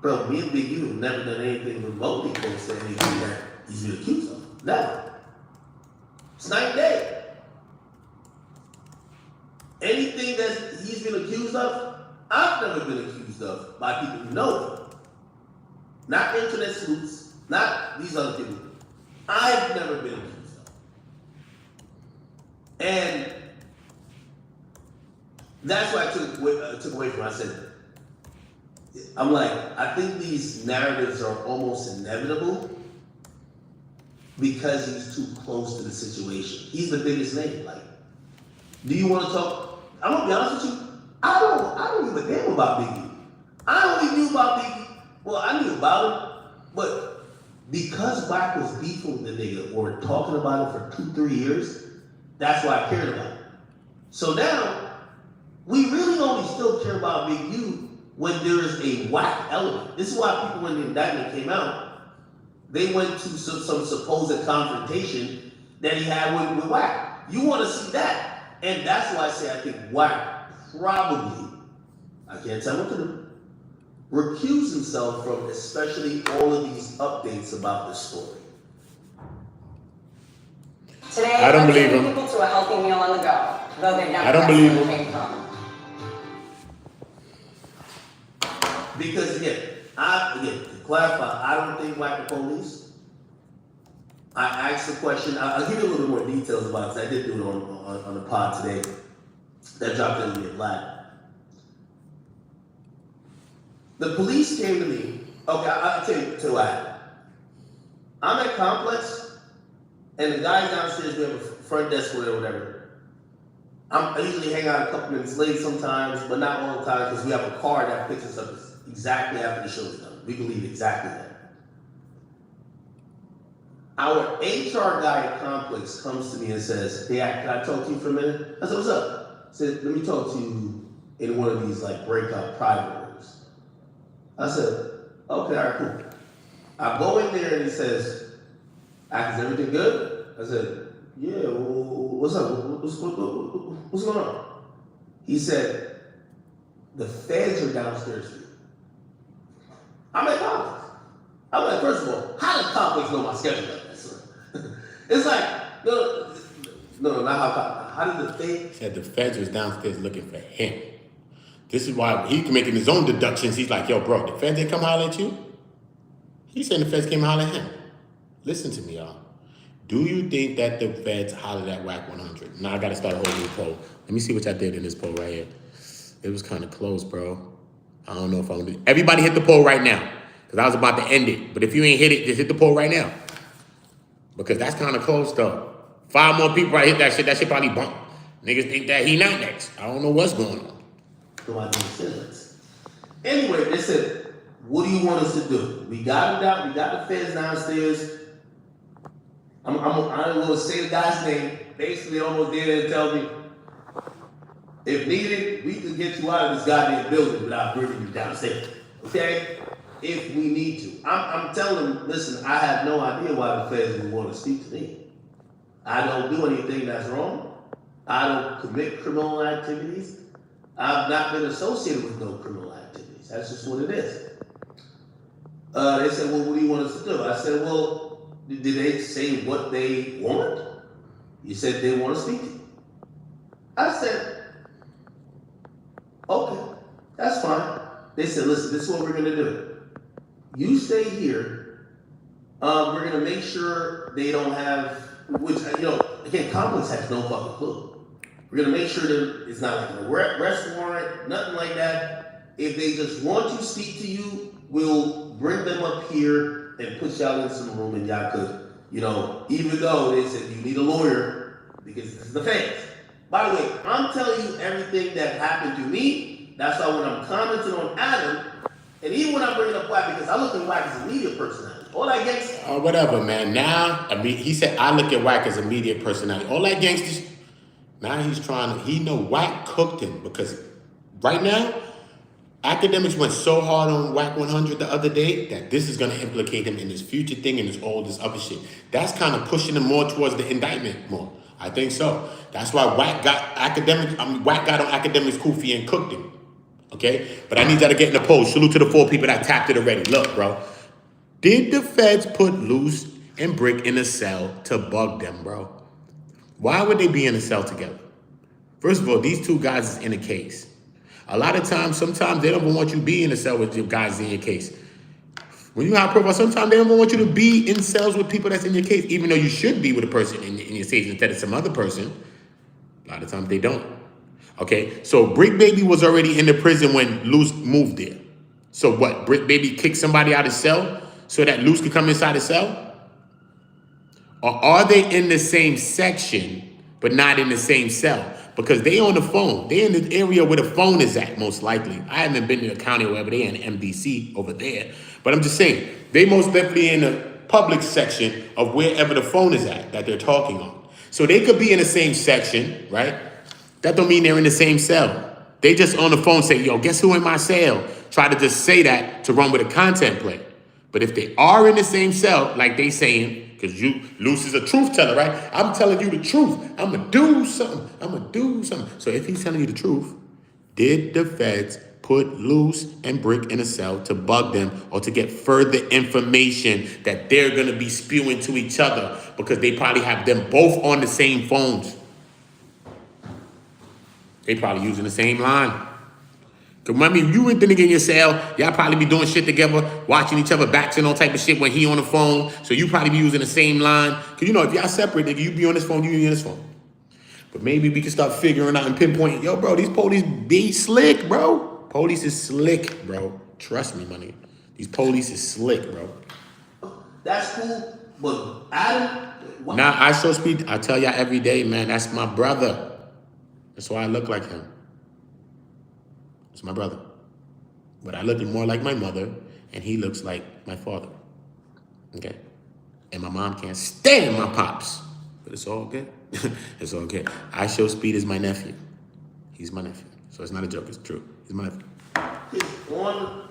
bro, me and Big U have never done anything remotely close to anything that he's been accused of. Never. It's night and day. Anything that he's been accused of, I've never been accused of by people who know him. Not internet sleuths, not these other people. I've never been accused of. And that's what I took away from it. I said, I'm like, I think these narratives are almost inevitable because he's too close to the situation. He's the biggest name. Like, do you want to talk? I'm gonna be honest with you. I don't give a damn about Biggie. I only knew about Biggie. Well, I knew about him, but because Wack was beefing with the nigga or talking about it for 2-3 years, that's why I cared about it. So now, we really only still care about Big U when there is a Wack element. This is why people, when the indictment came out, they went to some supposed confrontation that he had with Wack. You want to see that. And that's why I say I think Wack probably, I can't tell what to do, recuse himself from especially all of these updates about this story. Today, I don't believe him. People to a healthy meal on the go, though they've never I don't believe him. came from. Because to clarify, I don't think Wack the police. I asked the question. I'll give you a little bit more details about it. I did do it on the pod today. That dropped in me at Black. The police came to me. Okay, I'll tell you what happened. I'm at Complex, and the guys downstairs, we have a front desk or whatever. I usually hang out a couple minutes late sometimes, but not all the time because we have a car that picks us up exactly after the show's done. We can leave exactly that. Our HR guy at Complex comes to me and says, "Hey, can I talk to you for a minute?" I said, "What's up?" He said, "Let me talk to you in one of these like breakout private rooms." I said, "Okay, all right, cool." I go in there and he says, "Is everything good?" I said, "Yeah, what's up? What's going on?" He said, "The feds are downstairs for you." I'm at Complex. I'm like, first of all, how does Complex know my schedule like that, son? It's like, no, not how did the feds? He said the feds was downstairs looking for him. This is why he's making his own deductions. He's like, yo, bro, the feds didn't come holler at you? He's saying the feds came holler at him. Listen to me, y'all. Do you think that the feds hollered at Wack 100? Now I got to start a whole new poll. Let me see what I did in this poll right here. It was kind of close, bro. I don't know if I'm going to... Everybody hit the poll right now. Because I was about to end it. But if you ain't hit it, just hit the poll right now. Because that's kind of close, though. 5 more people right hit that shit. That shit probably bumped. Niggas think that he not next. I don't know what's going on. Anyway, they said, what do you want us to do? We got him down. We got the feds downstairs. I don't want to say the guy's name. Basically, almost did and tell me, if needed, we can get you out of this goddamn building without bringing you downstairs. Okay? If we need to. I'm telling them, listen, I have no idea why the feds would want to speak to me. I don't do anything that's wrong. I don't commit criminal activities. I've not been associated with no criminal activities. That's just what it is. They said, well, what do you want us to do? I said, well, did they say what they want? You said they want to speak to you. I said, okay, that's fine. They said, listen, this is what we're going to do. You stay here. We're going to make sure they don't have, which, again, Complex has no fucking clue. We're going to make sure that it's not like an arrest warrant, nothing like that. If they just want to speak to you, we'll bring them up here and put y'all in some room and y'all could, even though they said you need a lawyer because this is the fans. By the way, I'm telling you everything that happened to me. That's why when I'm commenting on Adam, and even when I'm bringing up Wack, because I look at Wack as a media personality. All that gangsta. Whatever, man. Now, he said, I look at Wack as a media personality. All that gangsters, now he know Wack cooked him because right now, Akademiks went so hard on Wack 100 the other day that this is going to implicate him in this future thing and all this other shit. That's kind of pushing him more towards the indictment more. I think so. That's why Wack got on Akademiks Kufi and cooked him. Okay? But I need y'all to get in the poll. Salute to the 4 people that tapped it already. Look, bro. Did the feds put Loose and Brick in a cell to bug them, bro? Why would they be in a cell together? First of all, these 2 guys is in a case. A lot of times, sometimes they don't even want you to be in a cell with your guys in your case. When you have profile, sometimes they don't even want you to be in cells with people that's in your case, even though you should be with a person in your case instead of some other person. A lot of times they don't. Okay, so Brick Baby was already in the prison when Loose moved there. So what, Brick Baby kicked somebody out of cell so that Loose could come inside the cell? Or are they in the same section, but not in the same cell? Because they on the phone. They in the area where the phone is at, most likely. I haven't been to the county or wherever they in MDC over there. But I'm just saying, they most definitely in the public section of wherever the phone is at that they're talking on. So they could be in the same section, right? That don't mean they're in the same cell. They just on the phone say, yo, guess who in my cell? Try to just say that to run with a content play. But if they are in the same cell, like they saying, because Loose is a truth teller, right? I'm telling you the truth. I'm going to do something. So if he's telling you the truth, did the feds put Loose and Brick in a cell to bug them or to get further information that they're going to be spewing to each other because they probably have them both on the same phones? They probably using the same line. Cause I mean, you and the nigga in your cell, y'all probably be doing shit together, watching each other backs and all type of shit when he on the phone. So you probably be using the same line. Cause if y'all separate, nigga, you be on this phone, you be on this phone. But maybe we can start figuring out and pinpointing, yo, bro, these police be slick, bro. Police is slick, bro. Trust me, money. These police is slick, bro. That's cool, but Adam. Nah, I show speed. I tell y'all every day, man. That's my brother. That's why I look like him. It's my brother. But I look more like my mother, and he looks like my father. Okay? And my mom can't stand my pops. But it's all good. It's all good. I show Speed is my nephew. He's my nephew. So it's not a joke, it's true. He's my nephew. He's on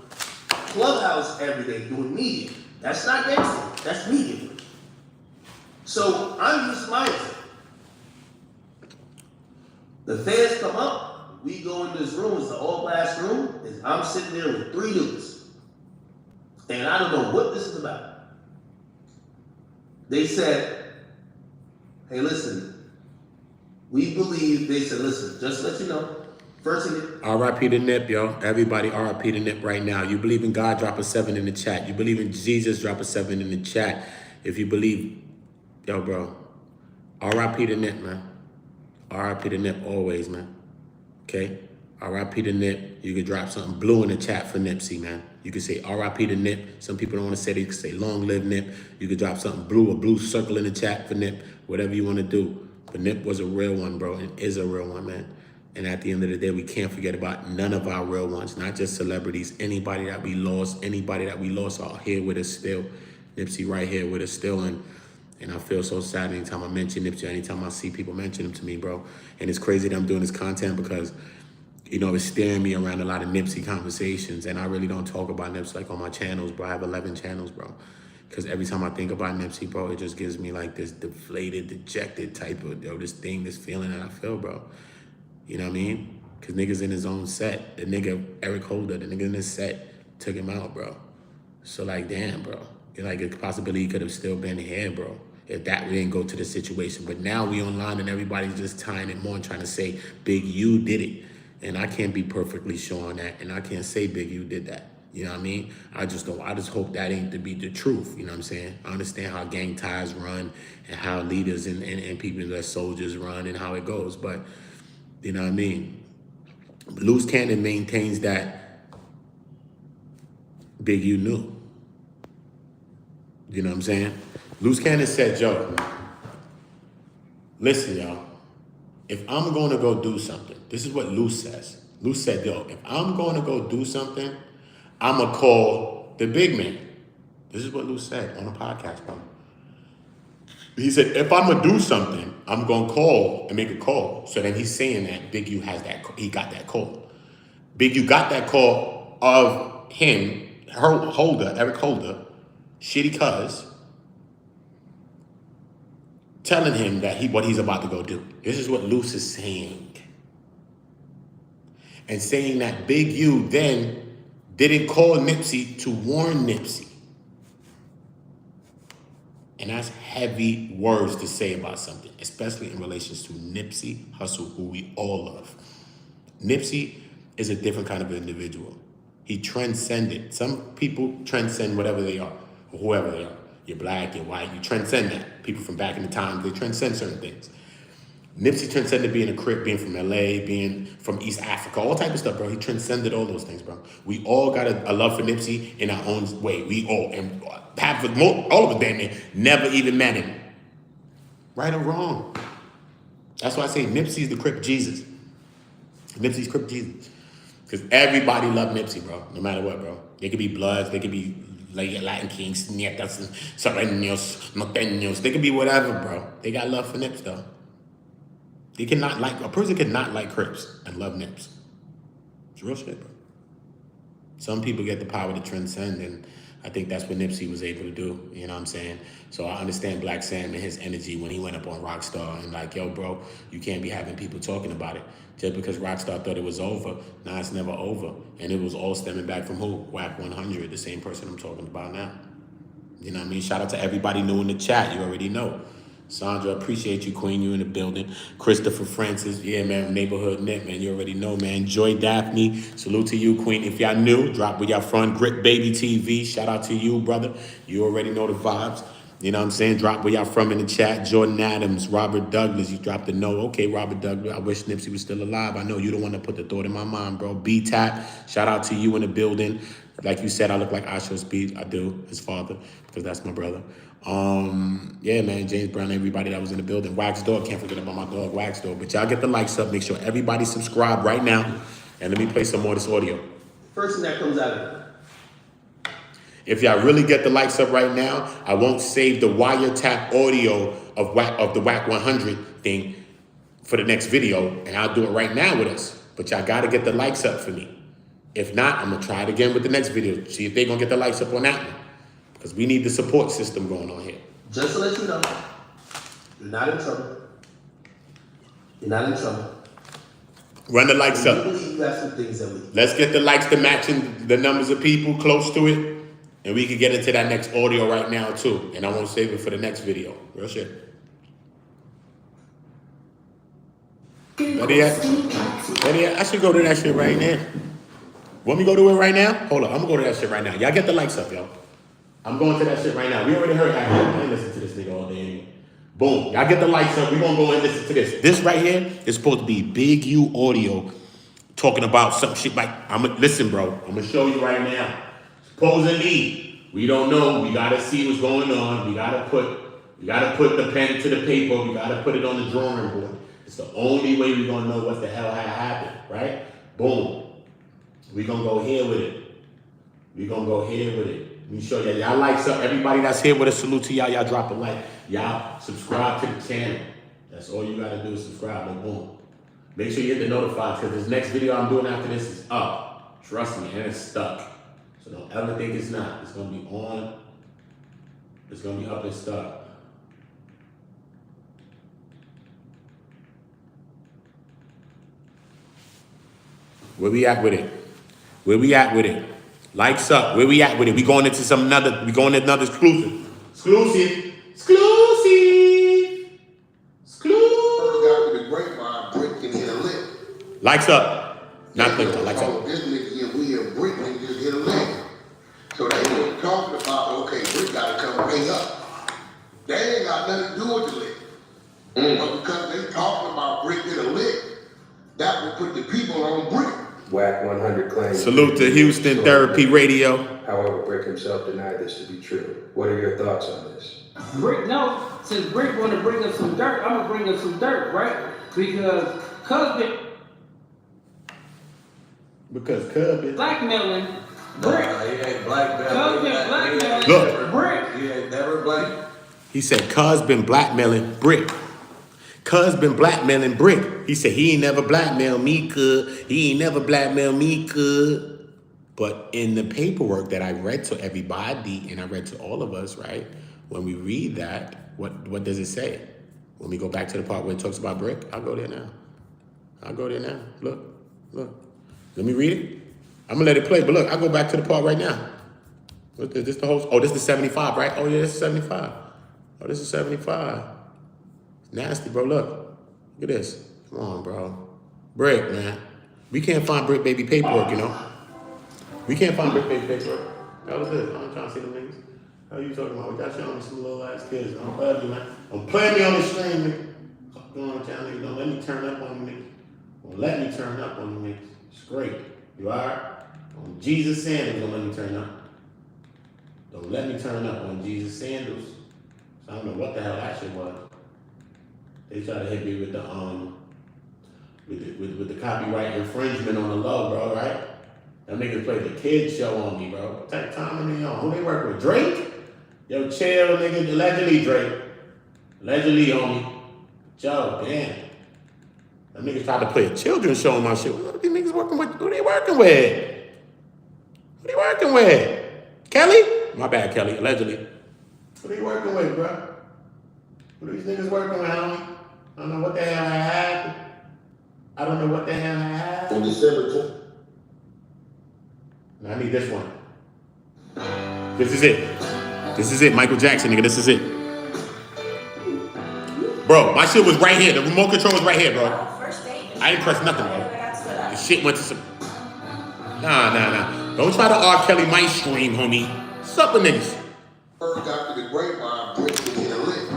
Clubhouse every day doing media. That's not gangster. That's media. So I'm just mindset. The feds come up. We go in this room, it's the all glass room, and I'm sitting there with 3 dudes. And I don't know what this is about. They said, hey, listen, we believe, they said, listen, just to let you know, first thing. R.I.P. to Nip, yo. Everybody R.I.P. to Nip right now. You believe in God, drop a 7 in the chat. You believe in Jesus, drop a 7 in the chat. If you believe, yo, bro, R.I.P. to Nip, man. R.I.P. to Nip always, man. Okay? R.I.P. to Nip. You could drop something blue in the chat for Nipsey, man. You could say R.I.P. to Nip. Some people don't want to say it. You could say long live Nip. You could drop something blue, a blue circle in the chat for Nip. Whatever you want to do. But Nip was a real one, bro, and is a real one, man. And at the end of the day, we can't forget about none of our real ones, not just celebrities. Anybody that we lost are here with us still. Nipsey right here with us still. And I feel so sad anytime I mention Nipsey, anytime I see people mention him to me, bro. And it's crazy that I'm doing this content because, it's steering me around a lot of Nipsey conversations. And I really don't talk about Nipsey like on my channels, bro. I have 11 channels, bro. Because every time I think about Nipsey, bro, it just gives me like this deflated, dejected type of, this feeling that I feel, bro. You know what I mean? Because niggas in his own set, the nigga Eric Holder, the nigga in his set took him out, bro. So like, damn, bro. Like a possibility he could have still been here, bro, if that we didn't go to the situation. But now we online and everybody's just tying it more and trying to say Big U did it. And I can't be perfectly sure on that. And I can't say Big U did that. You know what I mean? I just hope that ain't to be the truth. You know what I'm saying? I understand how gang ties run and how leaders and people that soldiers run and how it goes. But you know what I mean? Loose Cannon maintains that Big U knew. You know what I'm saying? Loose Cannon said, yo, listen, y'all. If I'm going to go do something, this is what Loose says. Loose said, yo, if I'm going to go do something, I'm going to call the big man. This is what Loose said on a podcast, bro. He said, if I'm going to do something, I'm going to call and make a call. So then he's saying that Big U has that, he got that call. Big U got that call of him, Eric Holder, shitty cuz, telling him that what he's about to go do. This is what Loose is saying. And saying that Big U then didn't call Nipsey to warn Nipsey. And that's heavy words to say about something, especially in relations to Nipsey Hussle, who we all love. Nipsey is a different kind of individual. He transcended. Some people transcend whatever they are, or whoever they are. You're black, you're white, you transcend that. People from back in the time, they transcend certain things. Nipsey transcended being a Crip, being from LA, being from East Africa, all type of stuff, bro. He transcended all those things, bro. We all got a love for Nipsey in our own way. We all, and all of us damn near, never even met him. Right or wrong. That's why I say Nipsey's the Crip Jesus. Nipsey's Crip Jesus. Because everybody loved Nipsey, bro, no matter what, bro. They could be Bloods, they could be Latin Kings, Nietas, Serenios, Norteños. They could be whatever, bro. They got love for Nips, though. They cannot like, a person cannot like Crips and love Nips. It's real shit, bro. Some people get the power to transcend, and I think that's what Nipsey was able to do, you know what I'm saying? So I understand Black Sam and his energy when he went up on Rockstar and like, yo, bro, you can't be having people talking about it. Just because Rockstar thought it was over, nah, it's never over. And it was all stemming back from who? Wack 100, the same person I'm talking about now. You know what I mean? Shout out to everybody new in the chat, you already know. Sandra, appreciate you, Queen. You in the building. Christopher Francis, yeah, man. Neighborhood Nip, man. You already know, man. Joy Daphne, salute to you, Queen. If y'all new, drop where y'all from. Grit Baby TV, shout out to you, brother. You already know the vibes. You know what I'm saying? Drop where y'all from in the chat. Jordan Adams, Robert Douglas, you dropped a no. Okay, Robert Douglas, I wish Nipsey was still alive. I know you don't want to put the thought in my mind, bro. B-Tap, shout out to you in the building. Like you said, I look like Asho Speed. I do, his father, because that's my brother. Yeah, man, James Brown, everybody that was in the building. Wax Dog, can't forget about my dog, Wax Dog. But y'all get the likes up. Make sure everybody subscribe right now. And let me play some more of this audio. First thing that comes out of it. If y'all really get the likes up right now, I won't save the wiretap audio of the Wack 100 thing for the next video, and I'll do it right now with us. But y'all got to get the likes up for me. If not, I'm going to try it again with the next video. See if they're going to get the likes up on that one. Because we need the support system going on here. Just to let you know, you're not in trouble. You're not in trouble. Run the likes up. You have some things that we... Let's get the likes to matching the numbers of people close to it. And we can get into that next audio right now, too. And I want to save it for the next video. Real shit. Ready yet? I should go to that shit right now. Want me to go to it right now? Hold up. I'm going to go to that shit right now. Y'all get the likes up, y'all. I'm going to that shit right now. We already heard that. I ain't listen to this nigga all day anyway. Boom. Y'all get the likes up. We're going to go and listen to this. This right here is supposed to be Big U audio talking about some shit like, listen, bro. I'm going to show you right now. Supposedly, we don't know. We got to see what's going on. We got to put the pen to the paper. We got to put it on the drawing board. It's the only way we're going to know what the hell had happened, right? Boom. We're going to go here with it. Let me show y'all likes up. Everybody that's here with a salute to y'all. Y'all drop a like. Y'all subscribe to the channel. That's all you got to do is subscribe. And boom. Make sure you hit the notifies because this next video I'm doing after this is up. Trust me, and it's stuck. So don't ever think it's not. It's going to be on It's gonna be up and stuck. Where we at with it? Where we at with it? Lights up. Where we at with it? We going into another exclusive. Exclusive. Exclusive. Exclusive. The grapevine, Brick can hit a lick. Lights up. Not click lights up. This nigga, we have Brick and just hit a lick. So they were talking about, okay, Brick gotta come pay up. They ain't got nothing to do with the lick. But because they talking about Brick hit a lick, that will put the people on Brick. Wack 100 claims. Salute to Houston Therapy Radio. However, Brick himself denied this to be true. What are your thoughts on this? Brick, no. Since Brick want to bring us some dirt, I'm gonna bring us some dirt, right? Because Cuz been blackmailing Brick. He ain't blackmailing. Cuz been blackmailing Look. Brick. He ain't never black. He said, Cuz been blackmailing Brick. Cuz been blackmailing Brick. He said, he ain't never blackmailed me, cuz. He ain't never blackmailed me, cuz. But in the paperwork that I read to everybody, and I read to all of us, right? When we read that, what does it say? When we go back to the part where it talks about Brick, I'll go there now. Look. Let me read it. I'm gonna let it play, but look, I'll go back to the part right now. What is this the whole, oh, this is 75, right? Oh yeah, this is 75. Oh, this is 75. Nasty, bro. Look at this. Come on, bro. Brick, man. We can't find Brick baby paperwork, you know. We can't find Brick baby paperwork. How was this? I'm trying to see them niggas. How you talking about? We got showing me some little ass kids. I'm glad you, man. Don't play me on this stream, nigga. What's going on, y'all niggas? Don't let me turn up on you, niggas. Don't let me turn up on you, niggas. It's great. You alright? On Jesus sandals, don't let me turn up. Don't let me turn up on Jesus sandals. So I don't know what the hell that shit was. They try to hit me with the with the copyright infringement on the low, bro, right? That niggas play the kids show on me, bro. What type of time are they on? Who they work with? Drake? Yo, chill, nigga. Allegedly, Drake. Allegedly, homie. Joe, damn. Them niggas tried to play a children's show on my shit. What are these niggas working with? Who they working with? Who they working with? Kelly? My bad, Kelly. Allegedly. Who they working with, bro? Who these niggas working with, homie? I don't know what the hell happened. I don't know what the hell happened. On December 10th. I need this one. This is it. This is it, Michael Jackson, nigga. This is it. Bro, my shit was right here. The remote control was right here, bro. I didn't press nothing, bro. The shit went to some... Nah. Don't try to R. Kelly my stream, homie. What's up with niggas? First after the grapevine, Brick can hit a lick.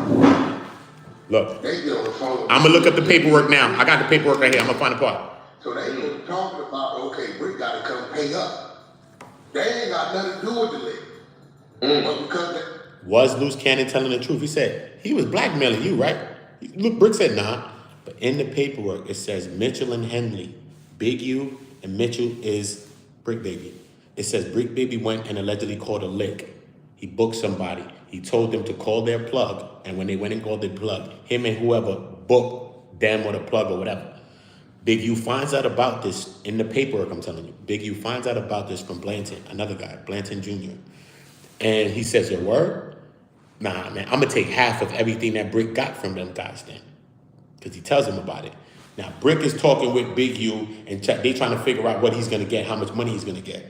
Look, They get on the phone. I'm gonna look up the paperwork now. I got the paperwork right here. I'm gonna find the part. So they were talking about, okay, Brick gotta come pay up. They ain't got nothing to do with the lick. But because they... Was Loose Cannon telling the truth? He said, he was blackmailing you, right? Look, Brick said, nah. But in the paperwork, it says Mitchell and Henley. Big U and Mitchell is Brick Baby. It says Brick Baby went and allegedly called a lick. He booked somebody. He told them to call their plug. And when they went and called their plug, him and whoever booked them or the plug or whatever. Big U finds out about this in the paperwork, I'm telling you. Big U finds out about this from Blanton, another guy, Blanton Jr. And he says, your word? Nah, man, I'm going to take half of everything that Brick got from them guys then. Because he tells him about it. Now, Brick is talking with Big U, and they trying to figure out what he's going to get, how much money he's going to get.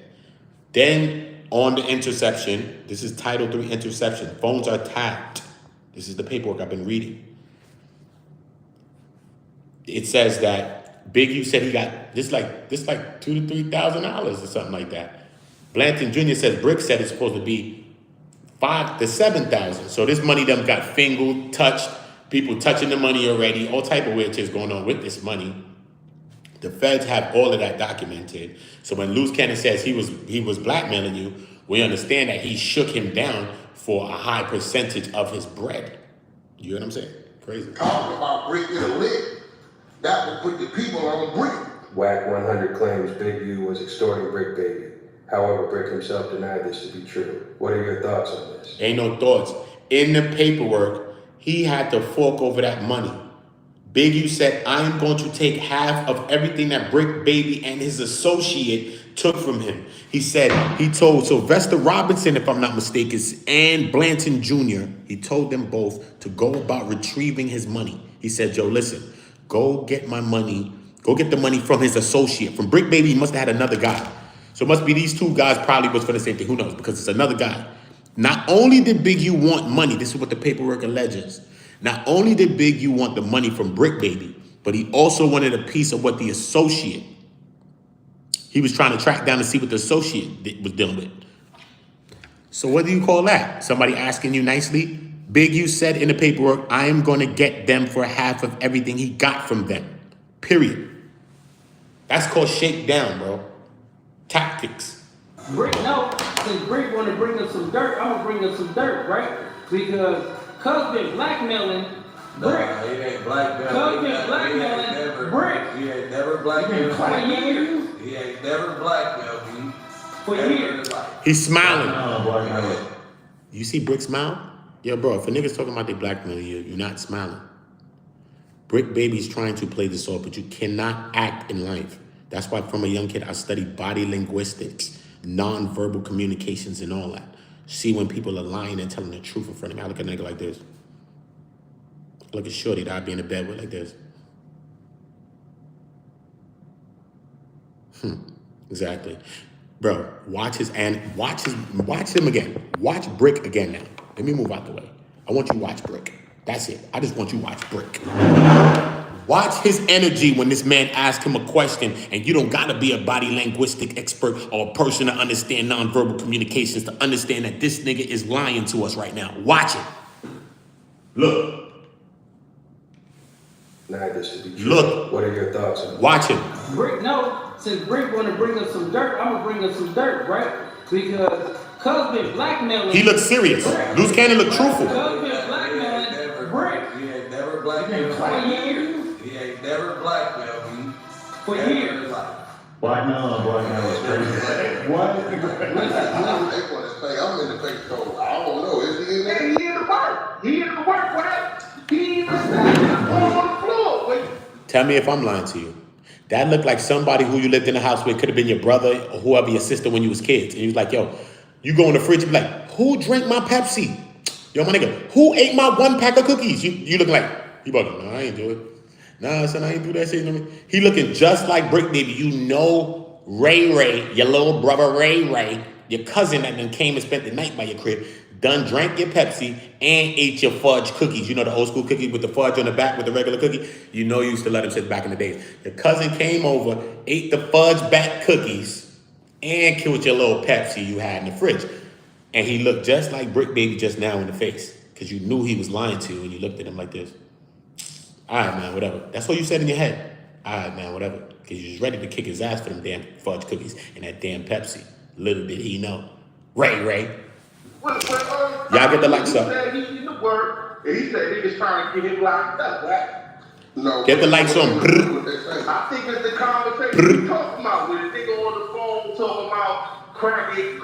Then, on the interception, this is Title III interception. Phones are tapped. This is the paperwork I've been reading. It says that Big U said he got this like $2,000 to $3,000 or something like that. Blanton Jr. says Brick said it's supposed to be $5,000 to $7,000. So this money them got fingered, touched, people touching the money already, all type of weird shit going on with this money. The feds have all of that documented. So when Loose Cannon says he was blackmailing you, we understand that he shook him down for a high percentage of his bread. You know what I'm saying? Crazy. Talking about Brick in a lick, that would put the people on Brick. Wack 100 claims Big U was extorting Brick Baby. However, Brick himself denied this to be true. What are your thoughts on this? Ain't no thoughts. In the paperwork, he had to fork over that money. Big U said, I am going to take half of everything that Brick Baby and his associate took from him. He said, he told Sylvester Robinson, if I'm not mistaken, and Blanton Jr., he told them both to go about retrieving his money. He said, yo, listen, go get my money. Go get the money from his associate. From Brick Baby, he must have had another guy. So it must be these two guys probably was for the same thing. Who knows? Because it's another guy. Not only did Big U want money, this is what the paperwork alleges. Not only did Big U want the money from Brick Baby, but he also wanted a piece of what the associate, he was trying to track down to see what the associate was dealing with. So what do you call that? Somebody asking you nicely? Big U said in the paperwork, I am going to get them for half of everything he got from them. Period. That's called shakedown, bro. Tactics. Brick, no, since Brick want to bring us some dirt, I'm going to bring us some dirt, right? Because Cuz been blackmailing Brick. Nah, he ain't blackmailing. Cuz been blackmailing Brick. He ain't never blackmailed For years. He ain't never blackmailed me. For years. He's smiling. You see Brick smile? Yo, bro, if a nigga's talking about they blackmailing you, you're not smiling. Brick Baby's trying to play this off, but you cannot act in life. That's why from a young kid, I studied body linguistics, non-verbal communications and all that. See when people are lying and telling the truth in front of me. I look at a nigga like this. I look at Shorty that I'd be in the bed with like this. Exactly. Bro, watch him again. Watch Brick again now. Let me move out the way. I want you to watch Brick. That's it. I just want you to watch Brick. Watch his energy when this man asks him a question, and you don't gotta be a body linguistic expert or a person to understand nonverbal communications to understand that this nigga is lying to us right now. Watch it. Look. Deny this to be true. Look. What are your thoughts on it? Watch him. Brick, no, since Brick want to bring us some dirt, I'm going to bring us some dirt, right? Because Cuz been blackmailing. He looks serious. Loose Cannon look truthful. Cuz been blackmailing Brick. He ain't never blackmailed For years. He ain't never blackmailed me. For years. Blackmail is crazy. What? They want to say, I'm in the face, so I don't know. Is he in there? He in the work. He in the work. What happened? He even standing on the floor. Wait. Tell me if I'm lying to you. That looked like somebody who you lived in the house with. Could have been your brother or whoever, your sister when you was kids. And he was like, yo, you go in the fridge and be like, who drank my Pepsi? Yo, my nigga, who ate my 1 pack of cookies? You looking like, you bugging. No, I ain't do it. Nah, son, I ain't do that shit. He looking just like Brick Baby. You know Ray, your little brother Ray, your cousin that then came and spent the night by your crib, done drank your Pepsi and ate your fudge cookies. You know the old school cookie with the fudge on the back with the regular cookie? You know you used to let him sit back in the days. Your cousin came over, ate the fudge back cookies, and killed your little Pepsi you had in the fridge. And he looked just like Brick Baby just now in the face because you knew he was lying to you and you looked at him like this. All right, man, whatever. That's what you said in your head. All right, man, whatever. Because you was ready to kick his ass for them damn fudge cookies and that damn Pepsi. Little did he know. Ray. Y'all get the lights up. He in the work, and he said niggas trying to get him locked up, right? No. Get the lights on. I think it's the conversation we talking about with a nigga on the phone talking about cracking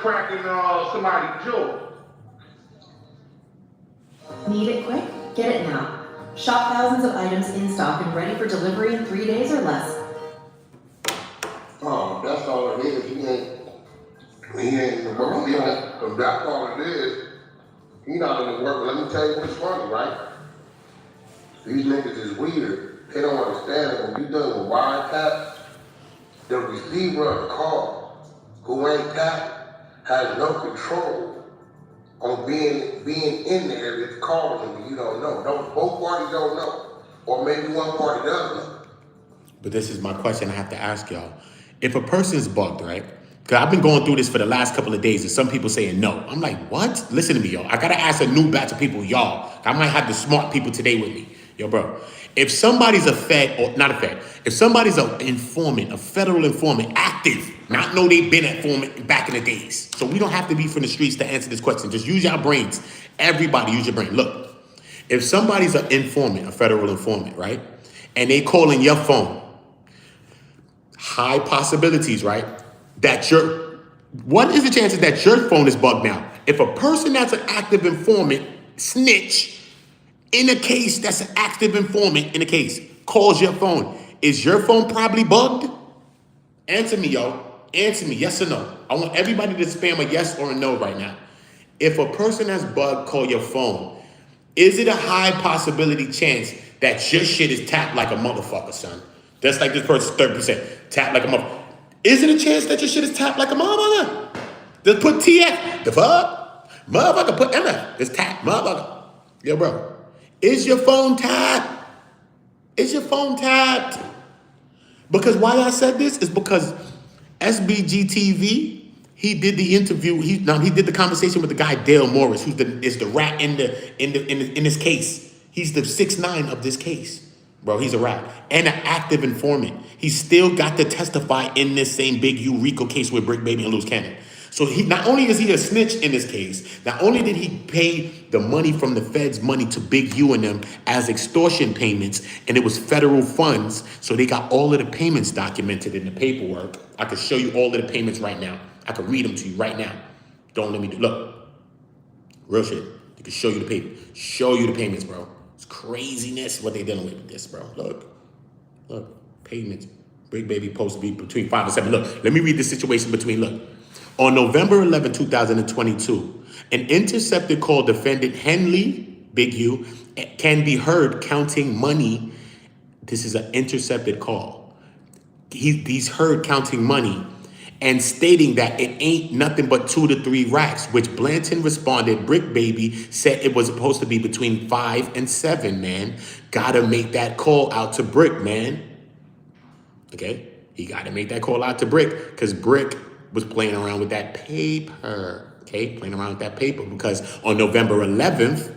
somebody's jaw. Need it quick? Get it now. Shop thousands of items in stock and ready for delivery in 3 days or less. Oh, that's all it is. He ain't in the work. That's all it is. He not in the work. But let me tell you what's funny, right? These niggas is weird. They don't understand it. When you done with wiretaps, the receiver of the call, who ain't tapped, has no control on being in there that's calling you. You don't know. Both parties don't know. Or maybe one party does know. But this is my question I have to ask y'all. If a person's bugged, right? Because I've been going through this for the last couple of days and some people saying no. I'm like, what? Listen to me, y'all. I got to ask a new batch of people, y'all. I might have the smart people today with me. Yo, bro, if somebody's a Fed, or not a Fed, if somebody's an informant, a federal informant, active, not know they've been at informant back in the days. So we don't have to be from the streets to answer this question. Just use your brains. Everybody use your brain. Look, if somebody's an informant, a federal informant, right? And they calling your phone, high possibilities, right? What is the chances that your phone is bugged now? If a person that's an active informant, snitch, in a case that's an active informant in a case, calls your phone, is your phone probably bugged? Answer me, yo. Answer me, yes or no. I want everybody to spam a yes or a no right now. If a person has bugged, call your phone. Is it a high possibility chance that your shit is tapped like a motherfucker, son? That's like this person's 30%. Tapped like a motherfucker. Is it a chance that your shit is tapped like a motherfucker? Just put TF. The fuck? Motherfucker, put MF. It's tapped, motherfucker. Yo, bro. Is your phone tapped? Is your phone tapped? Because why I said this is because SBG TV, he did the interview. He did the conversation with the guy Dale Morris, who's the rat in this case. He's the 6ix9ine of this case, bro. He's a rat and an active informant. He still got to testify in this same Big U Rico case with Brick Baby and Loose Cannon. So he not only is he a snitch in this case, not only did he pay the money from the feds money to Big U and them as extortion payments, and it was federal funds, so they got all of the payments documented in the paperwork. I could show you all of the payments right now. I could read them to you right now. Don't let me do. Look, real shit. You can show you the paper. Show you the payments, bro. It's craziness what they dealing with this, bro. Look, payments. Big Baby supposed to be between 5 and 7. Look, let me read the situation between. Look. On November 11, 2022, an intercepted call defendant Henley, Big U, can be heard counting money. This is an intercepted call. He's heard counting money and stating that it ain't nothing but 2 to 3 racks, which Blanton responded, Brick Baby said it was supposed to be between 5 and 7, man. Gotta make that call out to Brick, man. Okay? He gotta make that call out to Brick because Brick was playing around with that paper, okay? Playing around with that paper because on November 11th,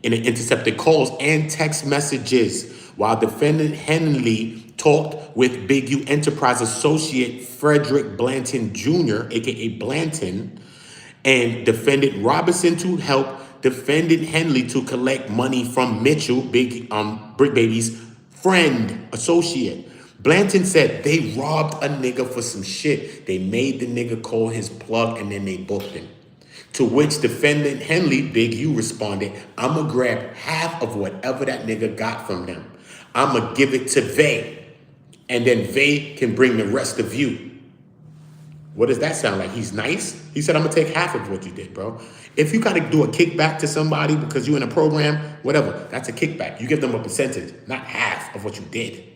in the intercepted calls and text messages, while defendant Henley talked with Big U Enterprise associate Frederick Blanton Jr., aka Blanton, and defendant Robinson to help defendant Henley to collect money from Mitchell, Brick Baby's friend, associate. Blanton said they robbed a nigga for some shit. They made the nigga call his plug and then they booked him. To which defendant Henley, Big U, responded, I'ma grab half of whatever that nigga got from them. I'ma give it to Vay. And then Vay can bring the rest of you. What does that sound like? He's nice? He said, I'm gonna take half of what you did, bro. If you gotta do a kickback to somebody because you're in a program, whatever, that's a kickback. You give them a percentage, not half of what you did.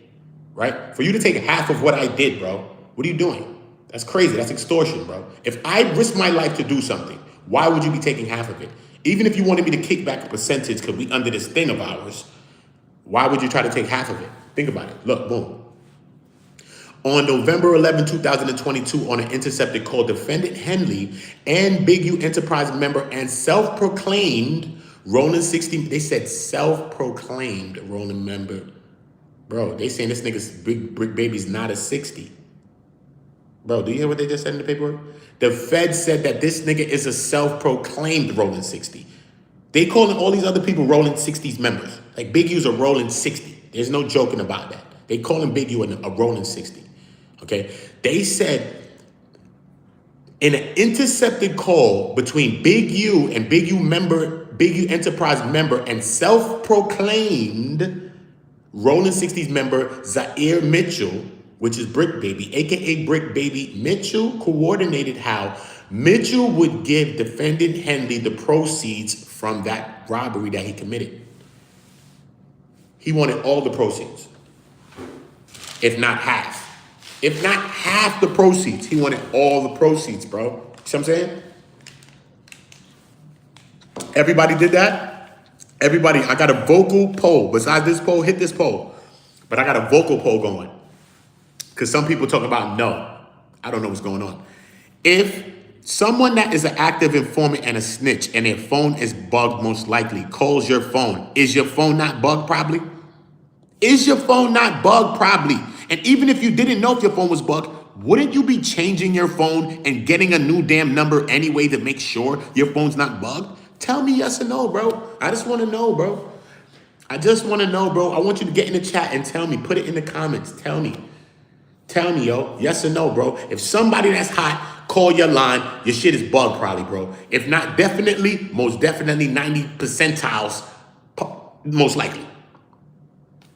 Right? For you to take half of what I did, bro, what are you doing? That's crazy. That's extortion, bro. If I risk my life to do something, why would you be taking half of it? Even if you wanted me to kick back a percentage because we under this thing of ours, why would you try to take half of it? Think about it. Look, boom. On November 11, 2022, on an intercepted call, defendant Henley and Big U Enterprise member and self-proclaimed Rolling 60, they said self-proclaimed Rolling member. Bro, they saying this nigga's Brick Baby's not a 60. Bro, do you hear what they just said in the paperwork? The Fed said that this nigga is a self-proclaimed Rolling 60. They calling all these other people Rolling 60s members. Like Big U's a Rolling 60. There's no joking about that. They calling Big U a Rolling 60. Okay? They said in an intercepted call between Big U and Big U Enterprise member and self-proclaimed Rolling 60s member Zaire Mitchell, which is Brick Baby, aka Brick Baby, Mitchell coordinated how Mitchell would give defendant Henley the proceeds from that robbery that he committed. He wanted all the proceeds, if not half. If not half the proceeds, he wanted all the proceeds, bro. You see what I'm saying? Everybody did that? Everybody, I got a vocal poll. Besides this poll, hit this poll. But I got a vocal poll going. Because some people talk about no. I don't know what's going on. If someone that is an active informant and a snitch and their phone is bugged most likely calls your phone, is your phone not bugged probably? Is your phone not bugged probably? And even if you didn't know if your phone was bugged, wouldn't you be changing your phone and getting a new damn number anyway to make sure your phone's not bugged? Tell me yes or no, bro. I just want to know, bro. I just want to know, bro. I want you to get in the chat and tell me. Put it in the comments. Tell me. Tell me, yo. Yes or no, bro. If somebody that's hot, call your line. Your shit is bugged probably, bro. If not, definitely, most definitely 90 percentiles, most likely.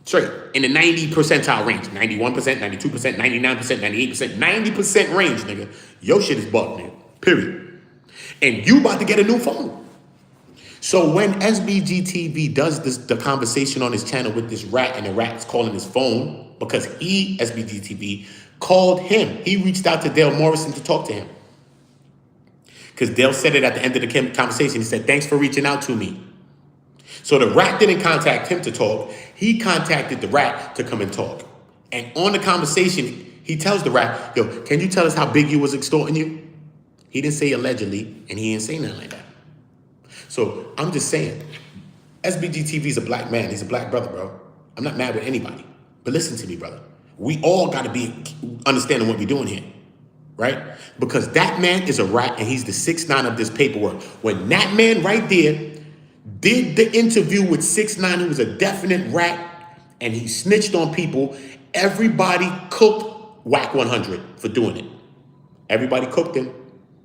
Straight. In the 90 percentile range. 91%, 92%, 99%, 98%, 90% range, nigga. Your shit is bugged, nigga. Period. And you about to get a new phone. So when SBG TV does the conversation on his channel with this rat, and the rat's calling his phone, because SBG TV, called him. He reached out to Dale Morrison to talk to him. Because Dale said it at the end of the conversation. He said, thanks for reaching out to me. So the rat didn't contact him to talk. He contacted the rat to come and talk. And on the conversation, he tells the rat, yo, can you tell us how Big U was extorting you? He didn't say allegedly, and he didn't say nothing like that. So I'm just saying, SBG TV is a black man. He's a black brother, bro. I'm not mad with anybody. But listen to me, brother. We all got to be understanding what we're doing here, right? Because that man is a rat, and he's the 6ix9ine of this paperwork. When that man right there did the interview with 6ix9ine, who was a definite rat, and he snitched on people, everybody cooked Wack 100 for doing it. Everybody cooked him.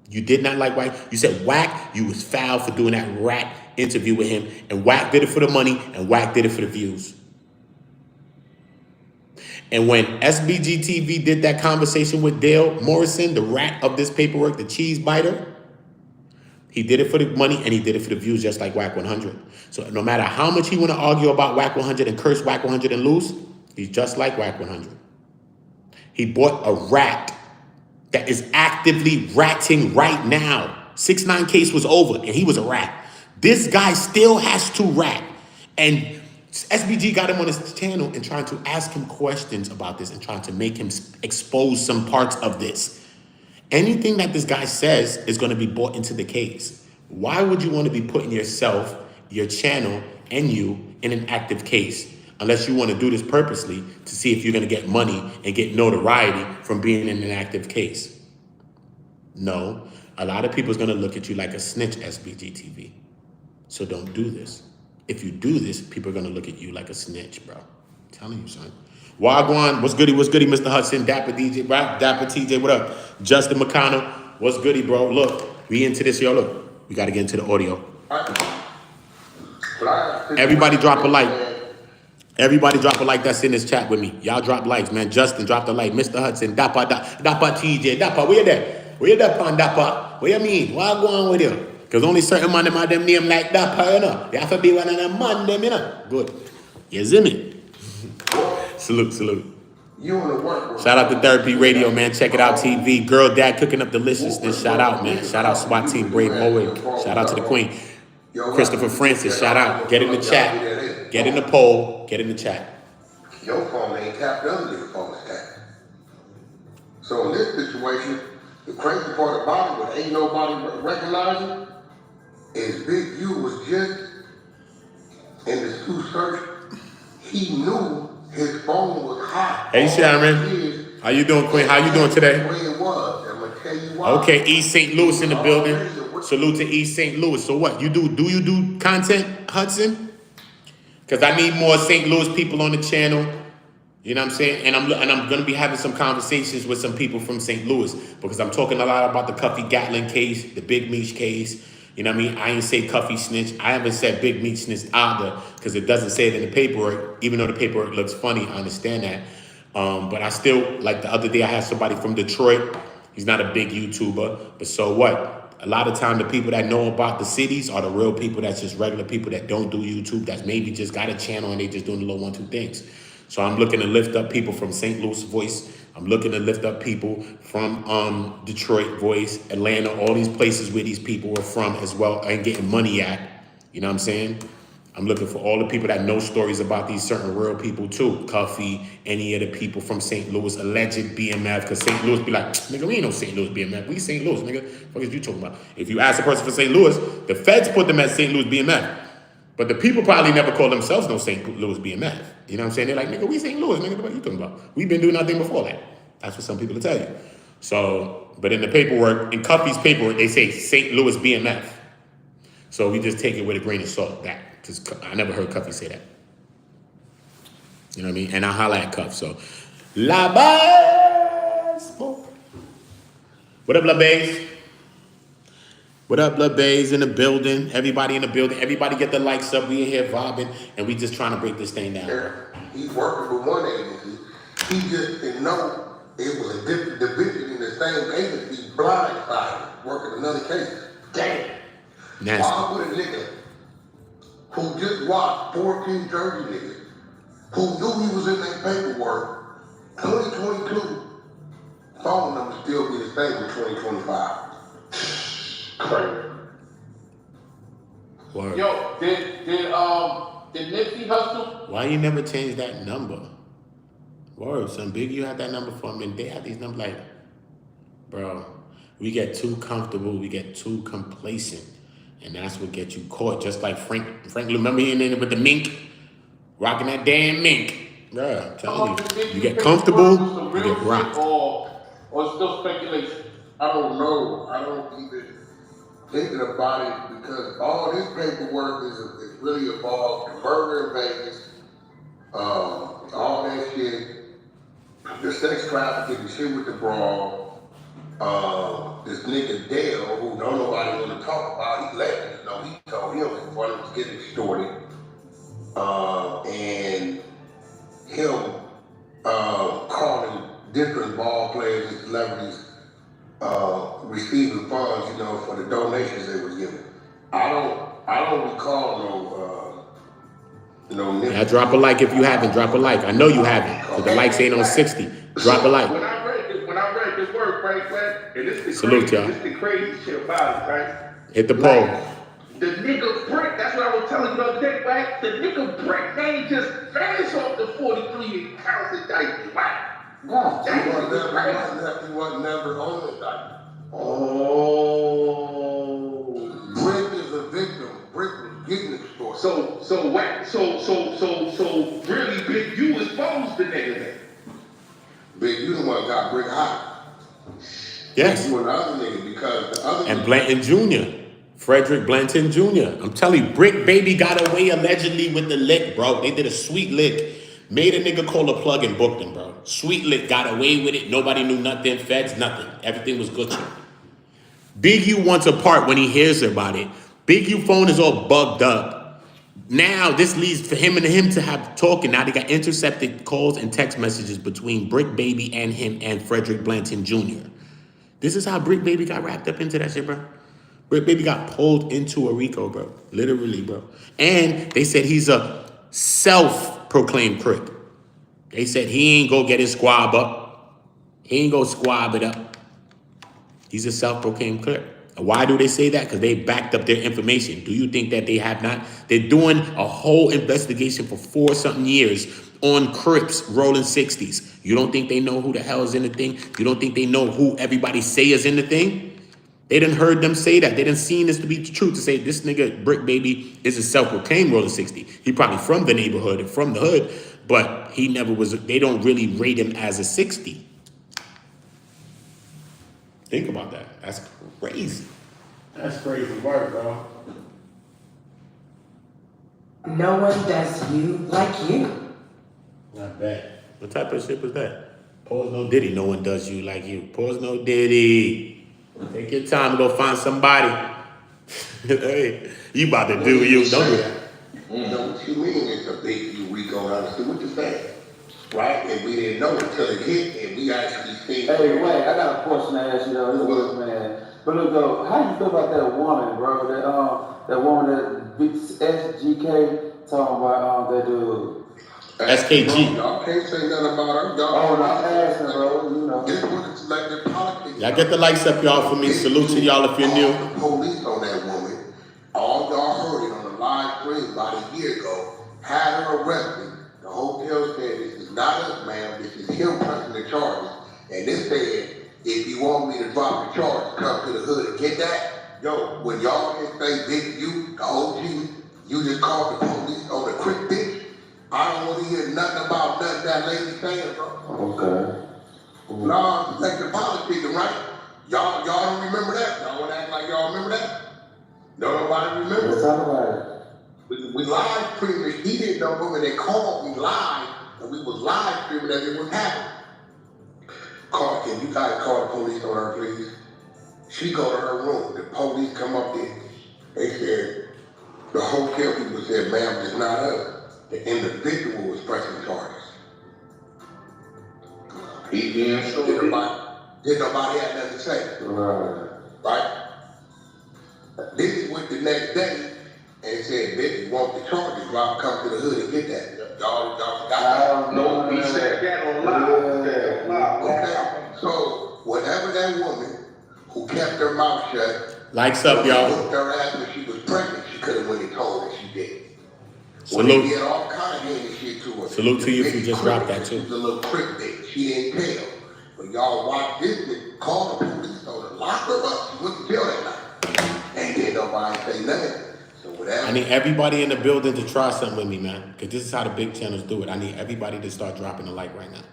You did not like Wack. You said, Wack, you was foul for doing that rat interview with him. And Wack did it for the money, and Wack did it for the views. And when SBG TV did that conversation with Dale Morrison, the rat of this paperwork, the cheese biter, he did it for the money, and he did it for the views, just like Wack 100. So no matter how much he want to argue about Wack 100 and curse Wack 100 and lose, he's just like Wack 100. He bought a rat that is actively ratting right now. 6ix9ine case was over, and he was a rat. This guy still has to rat. And SBG got him on his channel and trying to ask him questions about this and trying to make him expose some parts of this. Anything that this guy says is going to be brought into the case. Why would you want to be putting yourself, your channel, and you in an active case unless you want to do this purposely to see if you're going to get money and get notoriety from being in an active case? No. A lot of people is going to look at you like a snitch, SBG TV. So don't do this. If you do this, people are going to look at you like a snitch, bro. I'm telling you, son. Wagwan, what's goody, Mr. Hudson, Dapper DJ, Dapper TJ, what up? Justin McConnell, what's goody, bro? Look, we into this, yo, look. We got to get into the audio. Everybody drop a like. Everybody drop a like that's in this chat with me. Y'all drop likes, man. Justin, drop the like. Mr. Hudson, Dapper TJ, Dapper, where you there? Where you there, Pan Dapper? What you mean? Wagwan with you? Because only certain man them name like Dapper, you know. You have to be one of them man, them, you know. Good. You see me? Salute. Shout out to Therapy Radio, man. Check it out, TV. Girl Dad cooking up deliciousness. Shout out, man. Shout out SWAT Team Brave Owen. Shout out to the Queen. Christopher Francis, shout out. Get in the chat. Get in the poll. Get in the chat. Your phone ain't tapped, other nigga phone is tapped. So in this situation, the crazy part about it, what ain't nobody recognizing, is Big U was just in the school search. He knew his phone was hot. Hey, Sharon. How you doing, Queen? How you doing today? The way it was. I'm gonna tell you why. Okay, East St. Louis in the building. Salute to East St. Louis. So what? Do you do content, Hudson? Because I need more St. Louis people on the channel. You know what I'm saying? And I'm gonna be having some conversations with some people from St. Louis because I'm talking a lot about the Cuffy Gatlin case, the Big Meech case. You know what I mean? I ain't say Cuffy snitch. I haven't said Big Meech snitch either because it doesn't say it in the paperwork. Even though the paperwork looks funny, I understand that. But I still, like the other day, I had somebody from Detroit. He's not a big YouTuber, but so what? A lot of time, the people that know about the cities are the real people that's just regular people that don't do YouTube, that's maybe just got a channel and they just doing the little 1-2 things. So I'm looking to lift up people from St. Louis Voice. I'm looking to lift up people from Detroit Voice, Atlanta, all these places where these people are from as well and getting money at. You know what I'm saying? I'm looking for all the people that know stories about these certain real people too. Cuffy, any of the people from St. Louis, alleged BMF, because St. Louis be like, nigga, we ain't no St. Louis BMF. We St. Louis, nigga. What is you talking about? If you ask a person from St. Louis, the feds put them as St. Louis BMF. But the people probably never call themselves no St. Louis BMF. You know what I'm saying? They're like, nigga, we St. Louis, nigga, what are you talking about? We've been doing nothing before that. That's what some people will tell you. So, but in the paperwork, in Cuffy's paperwork, they say St. Louis BMF. So we just take it with a grain of salt back. Because I never heard Cuffy say that. You know what I mean? And I holla at Cuff, so. La Bass. What up, La Bass? What up, La Bass in the building? Everybody in the building. Everybody get the likes up. We in here vibing. And we just trying to break this thing down. He's working with one agency. He just didn't know it was a different division in the same agency, blindsided, working another case. Damn. Nasty. Why would a nigga who just watched 14 Jersey niggas, who knew he was in that paperwork, 2022, phone number still be the same in 2025? Crazy. Word. Yo, did Nipsey Hussle? Why you never change that number? Word, son. Big, you had that number for him, and they had these numbers like, bro, we get too comfortable, we get too complacent, and that's what gets you caught. Just like Frank, remember he in there with the mink, rocking that damn mink. Bruh, I'm telling you, you get comfortable, you get rocked. Or still speculation? I don't know. I don't even thinking about it because all this paperwork is really involved the murder in Vegas, all that shit, the sex trafficking, the shit with the brawl, this nigga Dale, who don't nobody want to talk about, he let me know, he told him his brother was getting extorted, and him calling different ball players and celebrities receiving funds, you know, for the donations they was giving. I don't recall no Yeah, drop a like if you haven't. Drop a like. I know you haven't, because the likes ain't on 60. Drop a like. When I read this word, right, and Salute, y'all. this the crazy shit about it, right? Hit the poll. The nigga Brick, that's what I was telling you the other day, right? The nigga Brick name just vanished off the 43 counts indictment, right? God, he wasn't never on the indictment. Oh. Brick is a victim. Brick was getting extorted. So really Big U exposed the nigga then. Big U the one got Brick hot. Yes. You and the other nigga because the other And Blanton Jr. Frederick Blanton Jr. I'm telling you, Brick Baby got away allegedly with the lick, bro. They did a sweet lick. Made a nigga call a plug and booked him, bro. Sweet lick, got away with it. Nobody knew nothing. Feds, nothing. Everything was Gucci. Big U wants a part when he hears about it. Big U phone is all bugged up. Now this leads for him to have talking. Now they got intercepted calls and text messages between Brick Baby and him and Frederick Blanton Jr. This is how Brick Baby got wrapped up into that shit, bro. Brick Baby got pulled into a Rico, bro. Literally, bro. And they said he's a self-proclaimed crook. They said he ain't go get his squab up. He ain't go squab it up. He's a self-proclaimed crook. Why do they say that? Because they backed up their information. Do you think that they have not? They're doing a whole investigation for 4-something years on Crips rolling 60s. You don't think they know who the hell is in the thing? You don't think they know who everybody say is in the thing? They done heard them say that. They done seen this to be true, to say this nigga Brick Baby is a self-proclaimed rolling 60. He probably from the neighborhood and from the hood, but he never was. They don't really rate him as a 60. Think about that. That's crazy. That's crazy work, bro. No one does you like you. Not bad. What type of shit was that? Pause no Diddy. No one does you like you. Pause no Diddy. Take your time to go find somebody. Hey, you about to do you. Don't do that. No, what you mean it's a big you Rico, honestly. What you saying? Right? And we didn't know until it hit and we actually seen. Hey, wait, I got a question to ask you though. This was, man. But look though, how you feel about that woman, bro? That woman that beats SGK talking about that dude. SKG. Y'all can't say nothing about her. Oh, no, I'm asking, bro. You know. This was like the politics. Y'all get the likes up, y'all, for me. Salute to y'all if you're new. The police on that woman, all y'all heard it on the live stream about a year ago, had her arrested. The hotel said, this is not us, ma'am. This is him pressing the charges. And they said, if you want me to drop the charge, come to the hood and get that. Yo, when y'all can say big you, the OG, you just called the police on the quick bitch. I don't want to hear nothing about nothing that lady saying, bro. Okay. No, it's like the politics, right? Y'all don't remember that? Y'all want to act like y'all remember that? No, nobody remember. Let's talk about it. We live streamed. He didn't know, but when they called me live, and we was live streaming as it was happening. Can you guys call the police on her, please? She go to her room. The police come up there. They said, the hotel people said, ma'am, it's not us. The individual was pressing charges. He didn't show didn't nobody have nothing to say. Right? Biggie went the next day and said, Biggie want the charges dropped, come to the hood and get that. Y'all got No, he said that on live. Okay, so whatever that woman who kept her mouth shut, Likes up, y'all. Whooped her ass when she was pregnant, she could have went and told her she did. Salute. When they did all kind of handy shit to her. Salute to you if you just dropped that too. She was a little prick bitch. She didn't tell. But y'all watch this bitch, call the police, told her, lock her up. She went to jail that night. Ain't did nobody say nothing. So whatever. I need everybody in the building to try something with me, man. Because this is how the big channels do it. I need everybody to start dropping a like right now.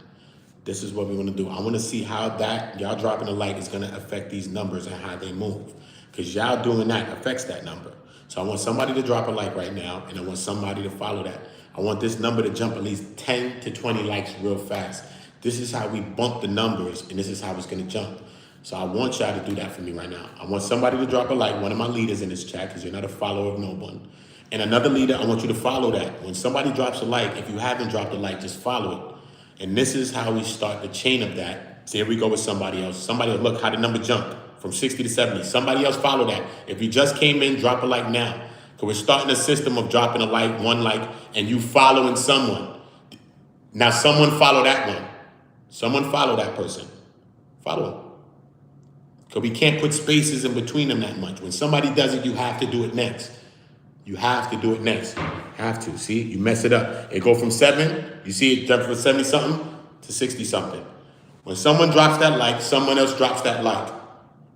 This is what we want to do. I want to see how that, y'all dropping a like is going to affect these numbers and how they move. Because y'all doing that affects that number. So I want somebody to drop a like right now, and I want somebody to follow that. I want this number to jump at least 10 to 20 likes real fast. This is how we bump the numbers, and this is how it's going to jump. So I want y'all to do that for me right now. I want somebody to drop a like, one of my leaders in this chat, because you're not a follower of no one. And another leader, I want you to follow that. When somebody drops a like, if you haven't dropped a like, just follow it. And this is how we start the chain of that. So here we go with somebody else. Somebody else, look how the number jumped from 60 to 70. Somebody else follow that. If you just came in, drop a like now. Because we're starting a system of dropping a like, one like, and you following someone. Now someone follow that one. Someone follow that person. Follow them. Because we can't put spaces in between them that much. When somebody does it, you have to do it next. You have to do it next. Have to. See, you mess it up. It go from 7, you see it jump from 70 something to 60 something. When someone drops that like, someone else drops that like.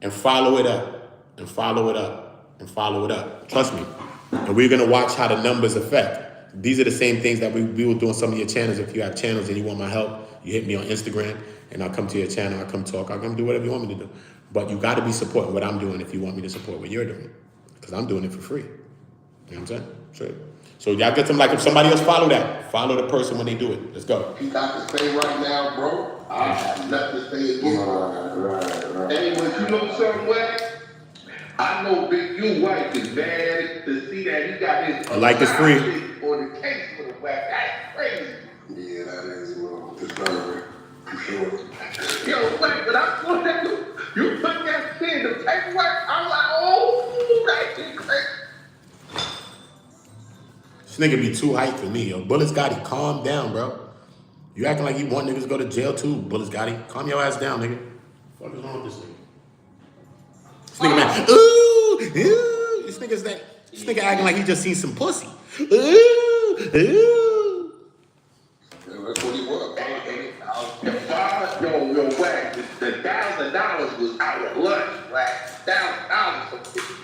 And follow it up. And follow it up. And follow it up. Trust me. And we're going to watch how the numbers affect. These are the same things that we will do on some of your channels. If you have channels and you want my help, you hit me on Instagram and I'll come to your channel. I'll come talk. I'll come do whatever you want me to do. But you got to be supporting what I'm doing if you want me to support what you're doing. Because I'm doing it for free. You know what I'm saying? Sure. So y'all get some like, if somebody else follow that, follow the person when they do it. Let's go. You got to say right now, bro, I have nothing to say against Right. Hey, but you know something, Wack? I know Big U White is mad to see that he got his like is free on the case for the Wack. That's crazy. Yeah, that is a little disturbing. For sure. Yo, Wack, but I saw that you put that shit in the paperwork. I'm like, oh, that shit crazy. This nigga be too hyped for me, yo. Bullets Gotti, calm down, bro. You acting like you want niggas to go to jail too, Bullets Gotti. Calm your ass down, nigga. What is wrong with this nigga? This nigga, man, ooh. This nigga acting like he just seen some pussy. Ooh. That's what he was. Yo, Wack, the $1,000 was our lunch, Wack. $1,000.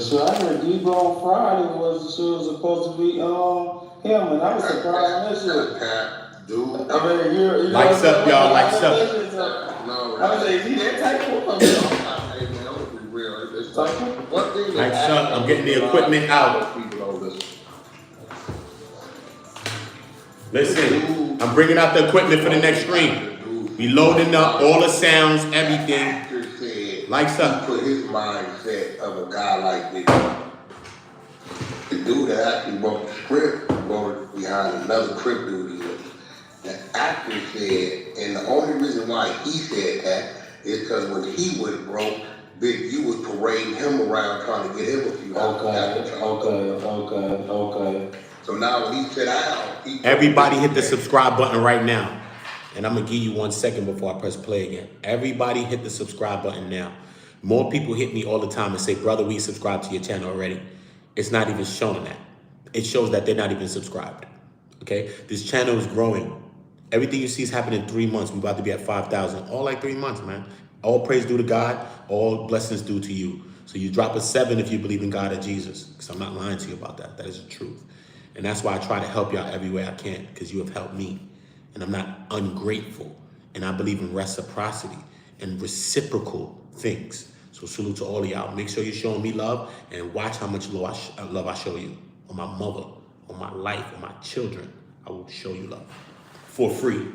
So I heard Debo on Friday was supposed to be him, and I was surprised on that shit. Dude. I mean, you Likes up, y'all. Likes up. No. I was like, is he that type of Hey, man, I'm gonna be real. It's like, one thing Likes up. I'm getting the equipment out. Listen, I'm bringing out the equipment for the next stream. We loading up all the sounds, everything. Likes up. He put his mindset of a guy like this. The dude that actually wrote the script wrote it behind another crip dude. The actor said, and the only reason why he said that is because when he was broke, Big U was parading him around trying to get him a few Okay. So now when he sit down, Everybody hit the subscribe button right now. And I'm going to give you 1 second before I press play again. Everybody hit the subscribe button now. More people hit me all the time and say, brother, we subscribed to your channel already. It's not even showing that. It shows that they're not even subscribed. Okay? This channel is growing. Everything you see is happening in 3 months. We're about to be at 5,000. All like 3 months, man. All praise due to God. All blessings due to you. So you drop a 7 if you believe in God or Jesus. Because I'm not lying to you about that. That is the truth. And that's why I try to help y'all every way I can. Because you have helped me. And I'm not ungrateful. And I believe in reciprocity and reciprocal things. So salute to all of y'all. Make sure you're showing me love and watch how much love I show you. On my mother, on my life, on my children. I will show you love. For free.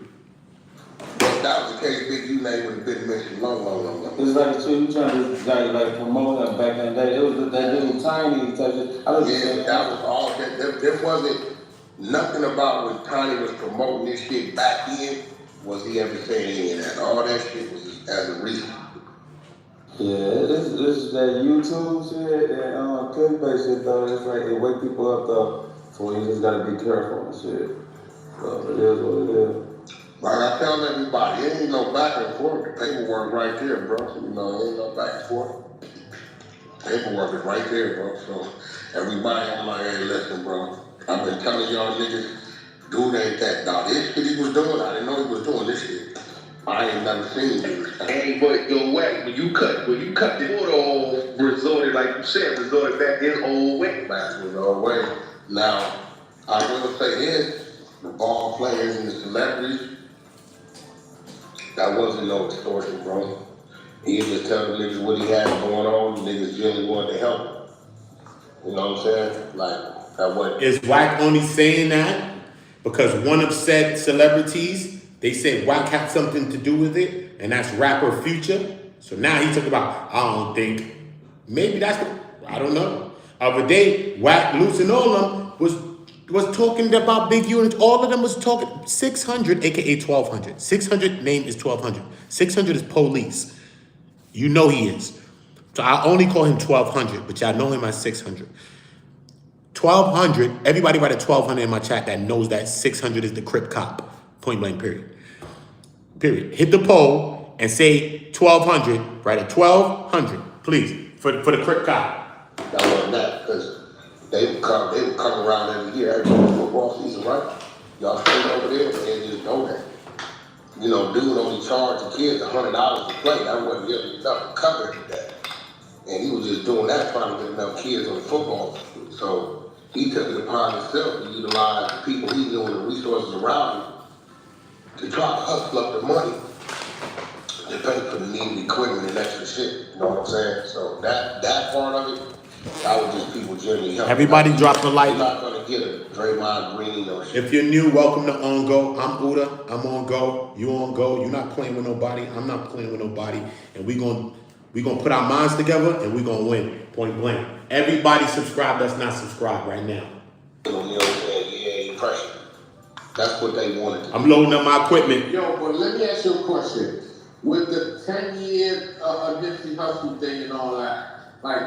If that was the case, Big U name would have been mentioned long. It's like you trying to like promote that back in the day. It was that little tiny type of. Yeah, that was all. There wasn't nothing about when Tiny was promoting this shit back then was he ever saying any of that. All that shit was as a reason. Yeah, it's that YouTube shit and clickbait shit though. It's like it wake people up though. So you just gotta be careful and shit. So it is what it is. Like I tell everybody, it ain't no back and forth. The paperwork right there, bro. You know, it ain't no back and forth. Paperwork is right there, bro. So everybody, I'm like, hey, listen, bro. I've been telling y'all niggas, dude ain't that dog. This shit he was doing, I didn't know he was doing this shit. I ain't never seen this. Hey, but yo, Wack, when you cut the photo, resorted, like you said, resorted back in old way. Back was old way. Now, I will say this, the ball players and the celebrities, that wasn't no extortion, bro. He just tell the niggas what he had going on, the niggas generally wanted to help him. You know what I'm saying? Like, that wasn't. Is Wack only saying that because one of said celebrities, they said Wack had something to do with it, and that's rapper Future. So now he talking about, I don't think, maybe that's what, I don't know. Other day, Wack, Loose, and all of them was talking about big units. All of them was talking 600, aka 1200. 600 name is 1200. 600 is police. You know he is. So I only call him 1200, but y'all know him as 600. 1200, everybody write a 1200 in my chat that knows that 600 is the Crip cop. Point blank, period. Period. Hit the poll and say 1200. Write a 1200, please, for the Crip cop. That wasn't that, because they would come around every year, every football season, right? Y'all stay over there, and they just know that. You know, dude only charged the kids $100 to play. That wasn't really enough to cover that. And he was just doing that, trying to get enough kids on the football field. So he took it upon himself to utilize the people he knew and the resources around him to try to hustle up the money to pay for the needed equipment and extra shit. You know what I'm saying? So that part of it, that was just people generally helping. Everybody drop a like. You're not going to get a Draymond Green or shit. If you're new, welcome to On Go. I'm OOTA. I'm on Go. You on Go. You're not playing with nobody. I'm not playing with nobody. And we gonna put our minds together and we're gonna win. Point blank. Everybody subscribe that's not subscribed right now. You know what I'm saying? Yeah, pressure. That's what they wanted to do. I'm loading up my equipment. Yo, but let me ask you a question. With the 10-year Nipsey Hussle thing and all that, like,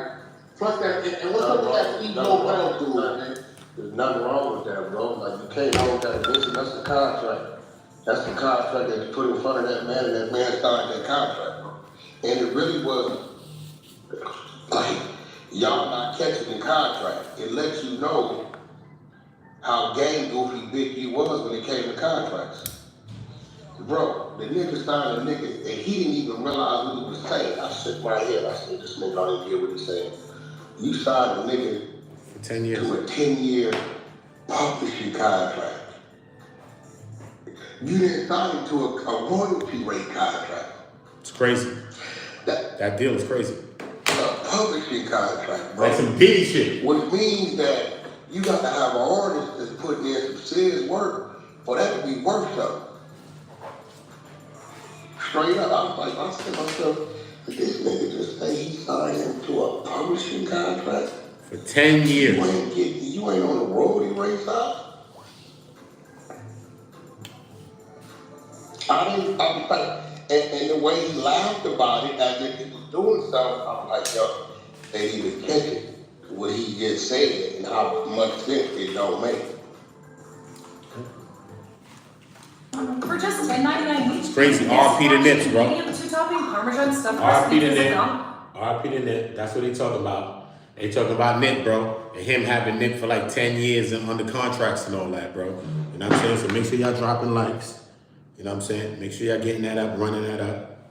plus that, and what's up with that ego well dude, man? There's nothing wrong with that, bro. Like, you can't hold that against. That's the contract. That's the contract that you put in front of that man, and that man signed that contract, bro. And it really was, like, y'all not catching the contract. It lets you know how game goofy Big U was when it came to contracts. Bro, the nigga signed a nigga, and he didn't even realize what he was saying. I shook my head. I said, this nigga, I didn't hear what he said. You signed a nigga for 10 years. To a 10-year publishing contract. You didn't sign him to a royalty rate contract. It's crazy. That deal is crazy. A publishing contract, bro. Like some Diddy shit. Which means that you got to have an artist that's putting in some serious work for that to be worth something. Straight up, I said to myself, did this nigga just say he signed him to a publishing contract? For 10 years. You ain't on the royalty rate side? I was like, and the way he laughed about it as if he was doing something, I'm like, yo, they didn't even catch it, what he just said and how much sense it don't make. For just $10.99 each. It's crazy. RP to Nips, bro. Medium two-topping Parmesan stuffed RP to crust Nip. RP to Nip. That's what they talking about. They talking about Nip, bro. And him having Nip for like 10 years and under contracts and all that, bro. You know what I'm saying? So make sure y'all dropping likes. You know what I'm saying? Make sure y'all getting that up, running that up.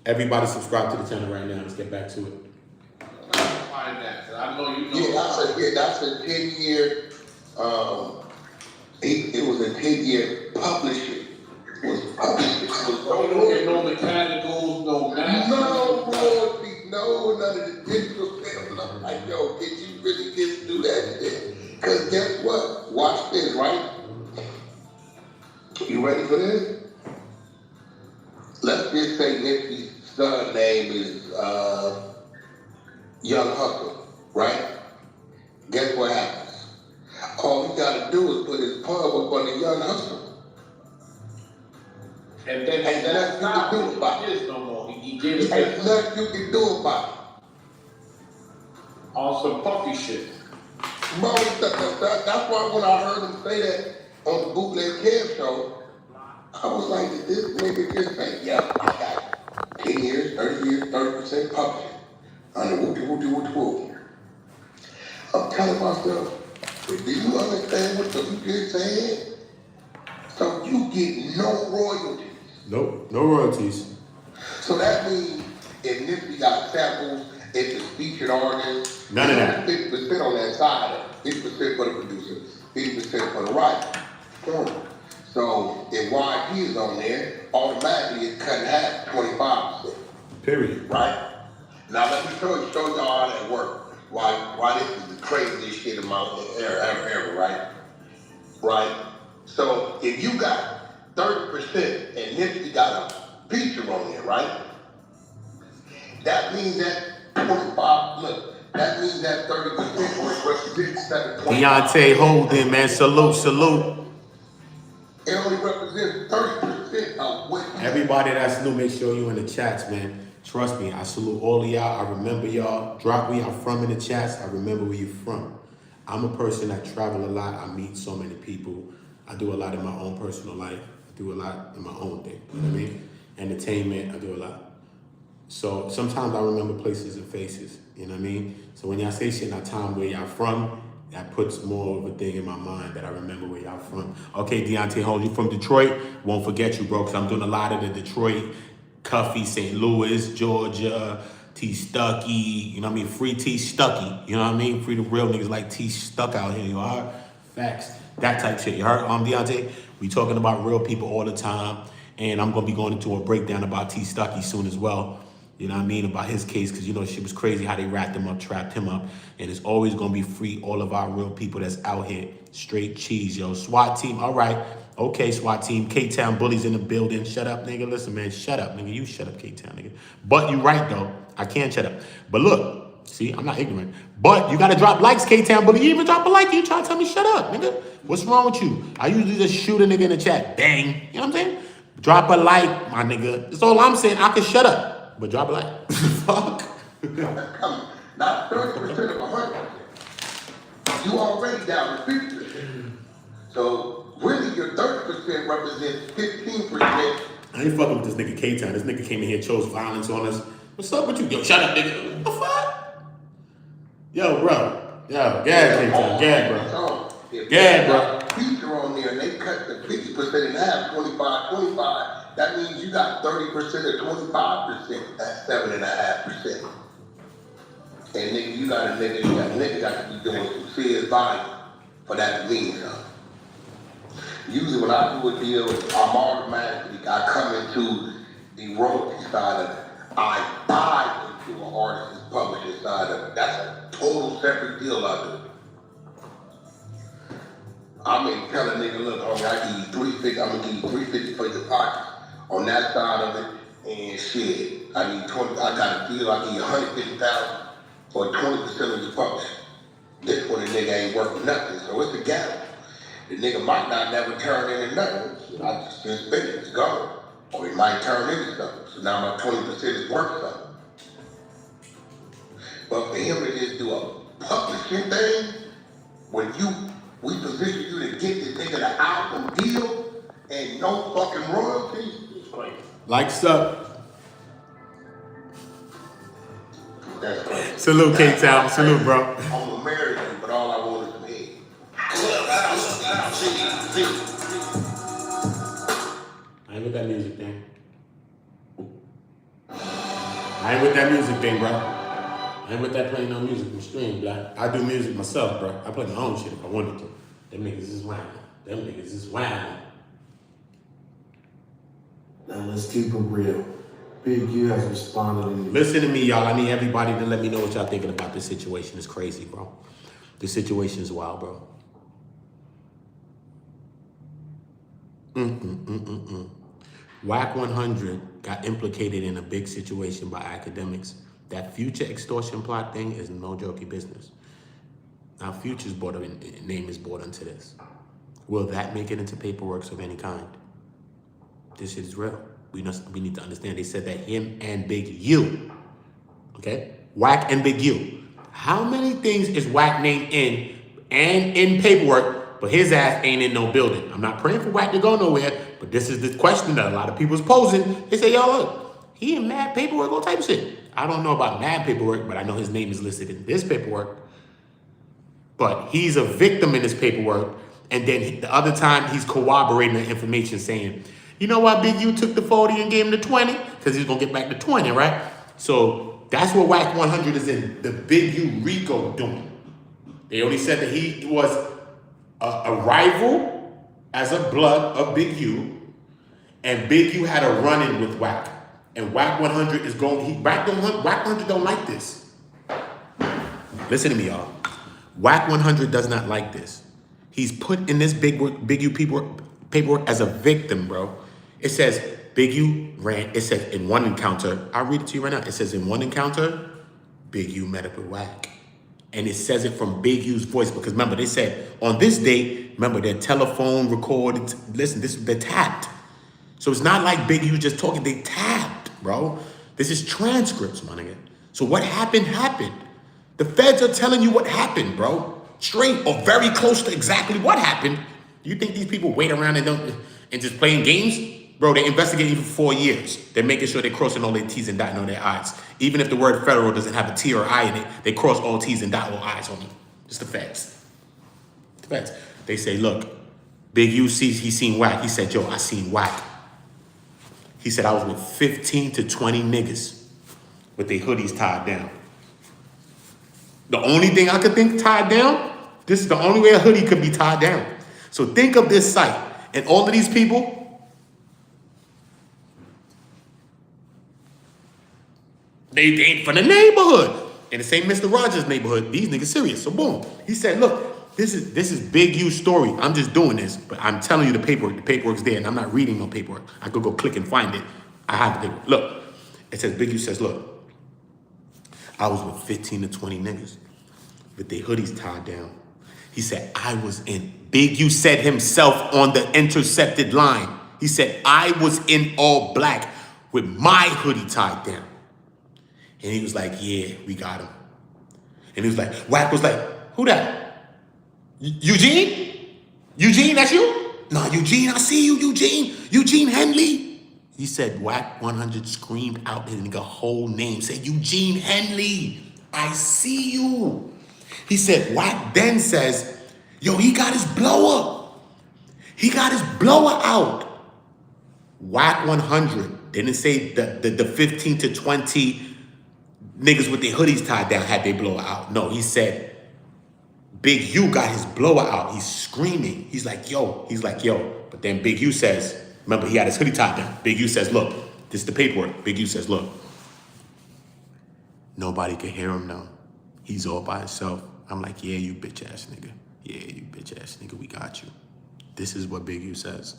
Everybody subscribe to the channel right now. Let's get back to it. I know you know. Yeah, that's a 10-year, it was a 10-year publishing. It was publishing. No mechanicals, no math. No royalty, no, none of the digital stuff. I'm like, yo, did you really just do that today? Because guess what? Watch this, right? You ready for this? Let's just say Nipsey's son name is Young Hussle, right? Guess what happens? All gotta do is put his pub up on the young Hussle. And then Ain't nothing you can do about it. No more. He gave it Ain't nothing you can do about it. on some puffy shit. Bro, that's why when I heard him say that on the Bootleg Cam show, I was like, did this nigga just say, yep, I got 10 years, 30 years, 30% publishing. On the whoop. I'm telling myself, but do you understand what you just said? So you get no royalties. Nope, no royalties. So that means if Nipsey got samples, if it's featured artists, none of that. 50% on that side, 50% for the producer, 50% for the writer. So if YG is on there, automatically it's cut in half, 25%. Period. Right? Now let me show y'all how that works. Why this is the craziest shit in my ever, right? Right? So if you got 30% and Nipsey got a feature on there, right? That means that 25, look, that means that 30% represents 7.5. Deontay Holden, man, salute. It only represents 30% of what Everybody that's new, make sure you in the chats, man. Trust me, I salute all of y'all. I remember y'all. Drop where y'all from in the chats. I remember where you from. I'm a person that travel a lot. I meet so many people. I do a lot in my own personal life. I do a lot in my own thing. You know what I mean? Entertainment, I do a lot. So sometimes I remember places and faces. You know what I mean? So when y'all say shit in that time where y'all from, that puts more of a thing in my mind that I remember where y'all from. Okay, Deontay Holden, you from Detroit? Won't forget you, bro, because I'm doing a lot of the Detroit, Cuffy, St. Louis, Georgia, T Stucky, you know what I mean? Free T Stucky, you know what I mean? Free the real niggas like T Stuck out here, you heard? Facts, that type shit, you heard? Deontay, we talking about real people all the time, and I'm gonna be going into a breakdown about T Stucky soon as well. You know what I mean, about his case, because you know shit was crazy how they wrapped him up, trapped him up, and it's always gonna be free all of our real people that's out here, straight cheese, yo. SWAT team, all right, okay, SWAT team, K-Town bullies in the building. Shut up, nigga. Listen, man, shut up, nigga. You shut up, K-Town, nigga. But you right though, I can't shut up. But look, see, I'm not ignorant. But you gotta drop likes, K-Town bully. You even drop a like, you trying to tell me shut up, nigga. What's wrong with you? I usually just shoot a nigga in the chat, bang. You know what I'm saying? Drop a like, my nigga. That's all I'm saying. I can shut up. But drop a like. Fuck. Not 30% of 100. You already down to 50%. So really your 30% represents 15%. I ain't fucking with this nigga K-Town. This nigga came in here, chose violence on us. What's up with you? Yo, shut up, nigga. What the fuck? Yo, bro. Yo, gag K-Town. Gag, bro. Gag, bro. Feature on there and they cut the 50% in half, 25. That means you got 30% or 25%. That's 7.5%. And nigga, you got a nigga got to be doing some serious volume for that to mean something. Usually when I do a deal, I'm automatically, I come into the royalty side of it. I buy into an artist's publishing side of it. That's a total separate deal I do. I mean, tell a nigga, look, homie, I give you $350, I'm gonna give you $350 for your pocket. On that side of it, and shit, I need 20, I got a deal, I give you $150,000 for 20% of your publishing. This one, the nigga ain't worth nothing, so it's a gamble. The nigga might not never turn into nothing. I just spend it, it's gone. Or he might turn into something. So now my 20% is worth something. But for him to just do a publishing thing, when we position you to get this nigga the album deal and no fucking royalties, it's crazy. Likes up. That's crazy. Salute, K-Town. Salute, bro. I'm gonna marry you, but all I want is some head. I ain't with that music thing. I ain't with that music thing, bro. I ain't with that playing no music from stream, black. I do music myself, bro. I play my own shit if I wanted to. Them niggas is wild. Them niggas is wild. Now let's keep it real. Big U has responded in the... Listen to me, y'all. I need everybody to let me know what y'all thinking about this situation. It's crazy, bro. This situation is wild, bro. Wack 100 got implicated in a big situation by Akademiks. That future extortion plot thing is no jokey business. Now Future's name is brought into this. Will that make it into paperwork of any kind? This shit is real. We need to understand. They said that him and Big U, okay? Wack and Big U. How many things is Wack named in and in paperwork, but his ass ain't in no building? I'm not praying for Wack to go nowhere, but this is the question that a lot of people's posing. They say, yo, look, he in mad paperwork, all type of shit. I don't know about mad paperwork, but I know his name is listed in this paperwork. But he's a victim in this paperwork. And then the other time, he's corroborating the information saying, you know why Big U took the 40 and gave him the 20? Because he's going to get back the 20, right? So that's what Wack 100 is in the Big U Rico doing. They only said that he was a rival as a blood of Big U. And Big U had a run-in with Wack. And Wack 100 is going, Wack 100 don't like this. Listen to me, y'all. Wack 100 does not like this. He's put in this Big U paperwork as a victim, bro. It says Big U ran, it says in one encounter, I'll read it to you right now. It says in one encounter, Big U met up with Wack. And it says it from Big U's voice because remember, they said on this date, remember their telephone recorded, listen, they're tapped. So it's not like Big U just talking, they tapped, bro. This is transcripts, my nigga. So what happened, happened. The feds are telling you what happened, bro. Straight or very close to exactly what happened. Do you think these people wait around and just playing games? Bro, they're investigating for 4 years. They're making sure they're crossing all their T's and dotting all their I's. Even if the word federal doesn't have a T or I in it, they cross all T's and dot all I's on it. It's the feds. The feds. They say, look, Big U he seen Wack. He said, yo, I seen Wack. He said, I was with 15 to 20 niggas with their hoodies tied down. The only thing I could think tied down, this is the only way a hoodie could be tied down. So think of this site. And all of these people, they ain't from the neighborhood. And it's ain't Mr. Rogers' neighborhood. These niggas serious. So boom. He said, look, this is Big U's story. I'm just doing this, but I'm telling you the paperwork. The paperwork's there, and I'm not reading no paperwork. I could go click and find it. I have the paperwork. Look, it says, Big U says, look, I was with 15 to 20 niggas with their hoodies tied down. He said, I was in. Big U said himself on the intercepted line. He said, I was in all black with my hoodie tied down. And he was like, yeah, we got him. And he was like, Wack was like, who that? Eugene? Eugene, that's you? No, Eugene, I see you, Eugene. Eugene Henley. He said, Wack 100 screamed out his nigga whole name. Said, Eugene Henley, I see you. He said, Wack then says, yo, he got his blower. He got his blower out. Wack 100 didn't say the 15 to 20 niggas with their hoodies tied down had their blower out. No, he said, Big U got his blower out. He's screaming. He's like, yo. But then Big U says, remember, he had his hoodie tied down. Big U says, look, this is the paperwork. Big U says, look, nobody can hear him now. He's all by himself. I'm like, yeah, you bitch ass nigga. Yeah, you bitch ass nigga, we got you. This is what Big U says.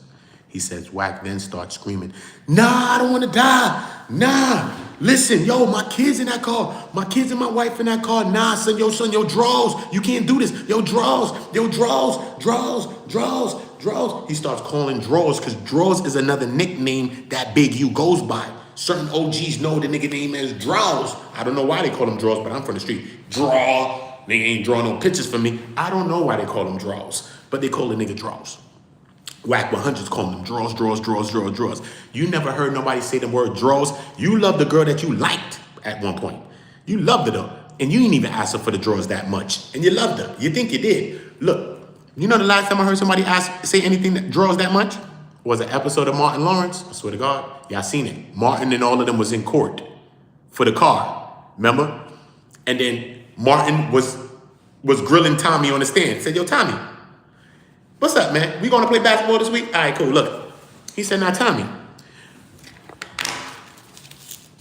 He says, Wack then starts screaming, nah, I don't want to die. Nah, listen, yo, my kids in that car. My kids and my wife in that car. Nah, son, yo, draws. You can't do this. Yo, draws. He starts calling draws because draws is another nickname that Big U goes by. Certain OGs know the nigga name as Draws. I don't know why they call him Draws, but I'm from the street. Draw. Nigga ain't drawing no pictures for me. I don't know why they call him Draws, but they call the nigga Draws. Wack 100's calling them draws. You never heard nobody say the word draws. You loved the girl that you liked at one point. You loved her though. And you didn't even ask her for the draws that much. And you loved her. You think you did. Look, you know the last time I heard somebody say anything that draws that much? Was an episode of Martin Lawrence. I swear to God. Y'all seen it. Martin and all of them was in court for the car. Remember? And then Martin was grilling Tommy on the stand. Said, yo, Tommy, what's up, man? We gonna play basketball this week? All right, cool. Look, he said, now, Tommy,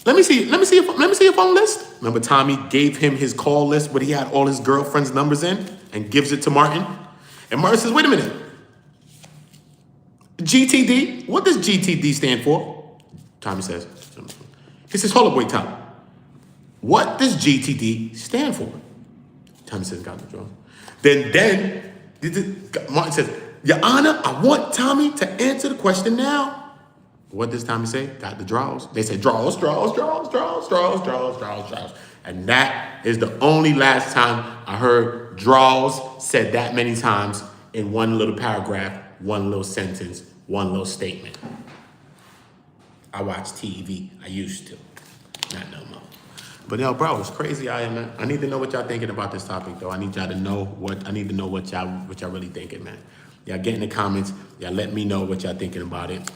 let me see your phone list. Remember, Tommy gave him his call list where he had all his girlfriend's numbers in and gives it to Martin. And Martin says, wait a minute. GTD? What does GTD stand for? Tommy says. He says, hold up, wait, Tommy. What does GTD stand for? Tommy says, got the draws. Then Martin says, Your Honor, I want Tommy to answer the question now. What does Tommy say? Got the draws. They said draws. And that is the only last time I heard draws said that many times in one little paragraph, one little sentence, one little statement. I watch TV. I used to. Not no more. But yo, bro, it's crazy out here, man. I need to know what y'all thinking about this topic, though. I need y'all to know what y'all really thinking, man. Y'all get in the comments. Y'all let me know what y'all thinking about it.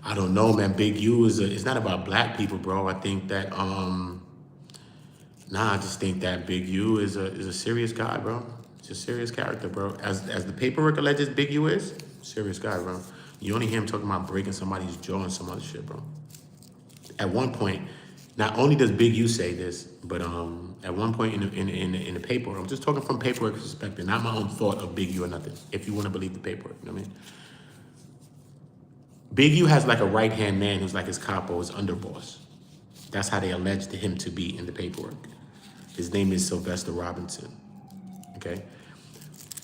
I don't know, man. Big U it's not about black people, bro. I think that I just think that Big U is a serious guy, bro. It's a serious character, bro. As the paperwork alleges Big U is, serious guy, bro. You only hear him talking about breaking somebody's jaw and some other shit, bro. At one point, not only does Big U say this, but at one point in the paper, I'm just talking from paperwork perspective, not my own thought of Big U or nothing. If you want to believe the paperwork, you know what I mean? Big U has like a right-hand man who's like his capo, his underboss. That's how they alleged him to be in the paperwork. His name is Sylvester Robinson, okay?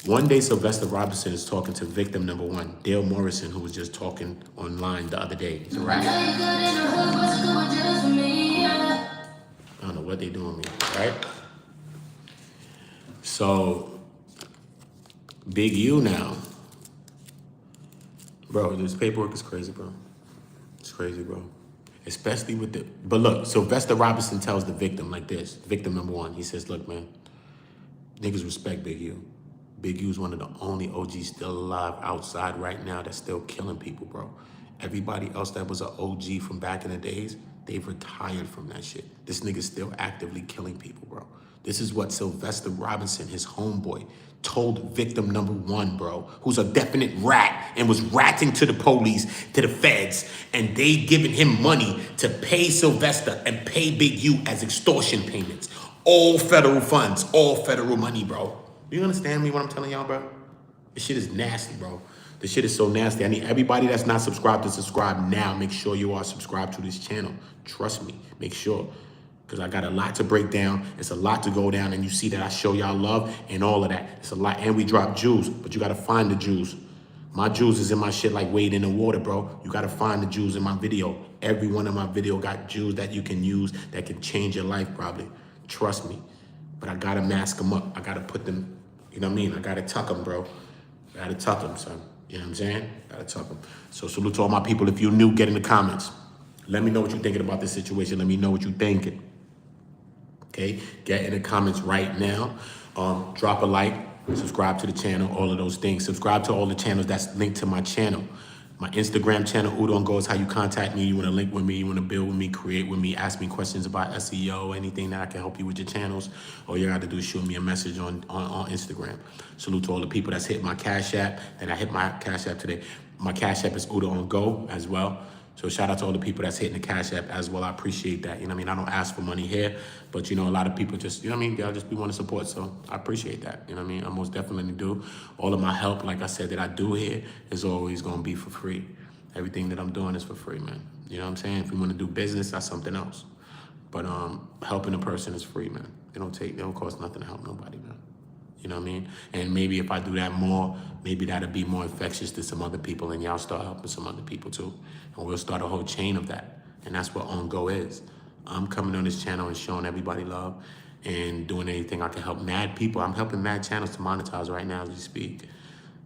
One day, Sylvester Robinson is talking to victim number one, Dale Morrison, who was just talking online the other day. He's a rapper. I don't know what they doing with me, right? So, Big U now. Bro, this paperwork is crazy, bro. It's crazy, bro. Especially with the... But look, Sylvester Robinson tells the victim like this. Victim number one. He says, look, man, niggas respect Big U. Big U's one of the only OGs still alive outside right now that's still killing people, bro. Everybody else that was an OG from back in the days, they've retired from that shit. This nigga's still actively killing people, bro. This is what Sylvester Robinson, his homeboy, told victim number one, bro, who's a definite rat and was ratting to the police, to the feds, and they giving him money to pay Sylvester and pay Big U as extortion payments. All federal funds, all federal money, bro. You understand me what I'm telling y'all, bro? This shit is nasty, bro. This shit is so nasty. I need everybody that's not subscribed to subscribe now. Make sure you are subscribed to this channel. Trust me, make sure. Because I got a lot to break down. It's a lot to go down. And you see that I show y'all love and all of that. It's a lot. And we drop jewels, but you got to find the jewels. My jewels is in my shit like wade in the water, bro. You got to find the jewels in my video. Every one of my video got jewels that you can use that can change your life probably. Trust me. But I got to mask them up. I got to put them, you know what I mean? I got to tuck them, bro. I got to tuck them, son. You know what I'm saying? Got to tuck them. So salute to all my people. If you're new, get in the comments. Let me know what you're thinking about this situation. Let me know what you're thinking. Okay, get in the comments right now. Drop a like, subscribe to the channel, all of those things. Subscribe to all the channels that's linked to my channel. My Instagram channel, OOTA on Go, is how you contact me. You want to link with me, you want to build with me, create with me, ask me questions about SEO, anything that I can help you with your channels. All you got to do is shoot me a message on Instagram. Salute to all the people that's hit my Cash App, and I hit my Cash App today. My Cash App is OOTA on Go as well. So shout out to all the people that's hitting the Cash App as well. I appreciate that. You know what I mean? I don't ask for money here, but you know, a lot of people just, you know what I mean? They'll just be wanting to support. So I appreciate that. You know what I mean? I most definitely do. All of my help, like I said, that I do here is always going to be for free. Everything that I'm doing is for free, man. You know what I'm saying? If we want to do business, that's something else. But helping a person is free, man. It don't cost nothing to help nobody, man. You know what I mean? And maybe if I do that more, maybe that'll be more infectious to some other people, and y'all start helping some other people too. And we'll start a whole chain of that. And that's what On Go is. I'm coming on this channel and showing everybody love and doing anything I can help mad people. I'm helping mad channels to monetize right now as we speak.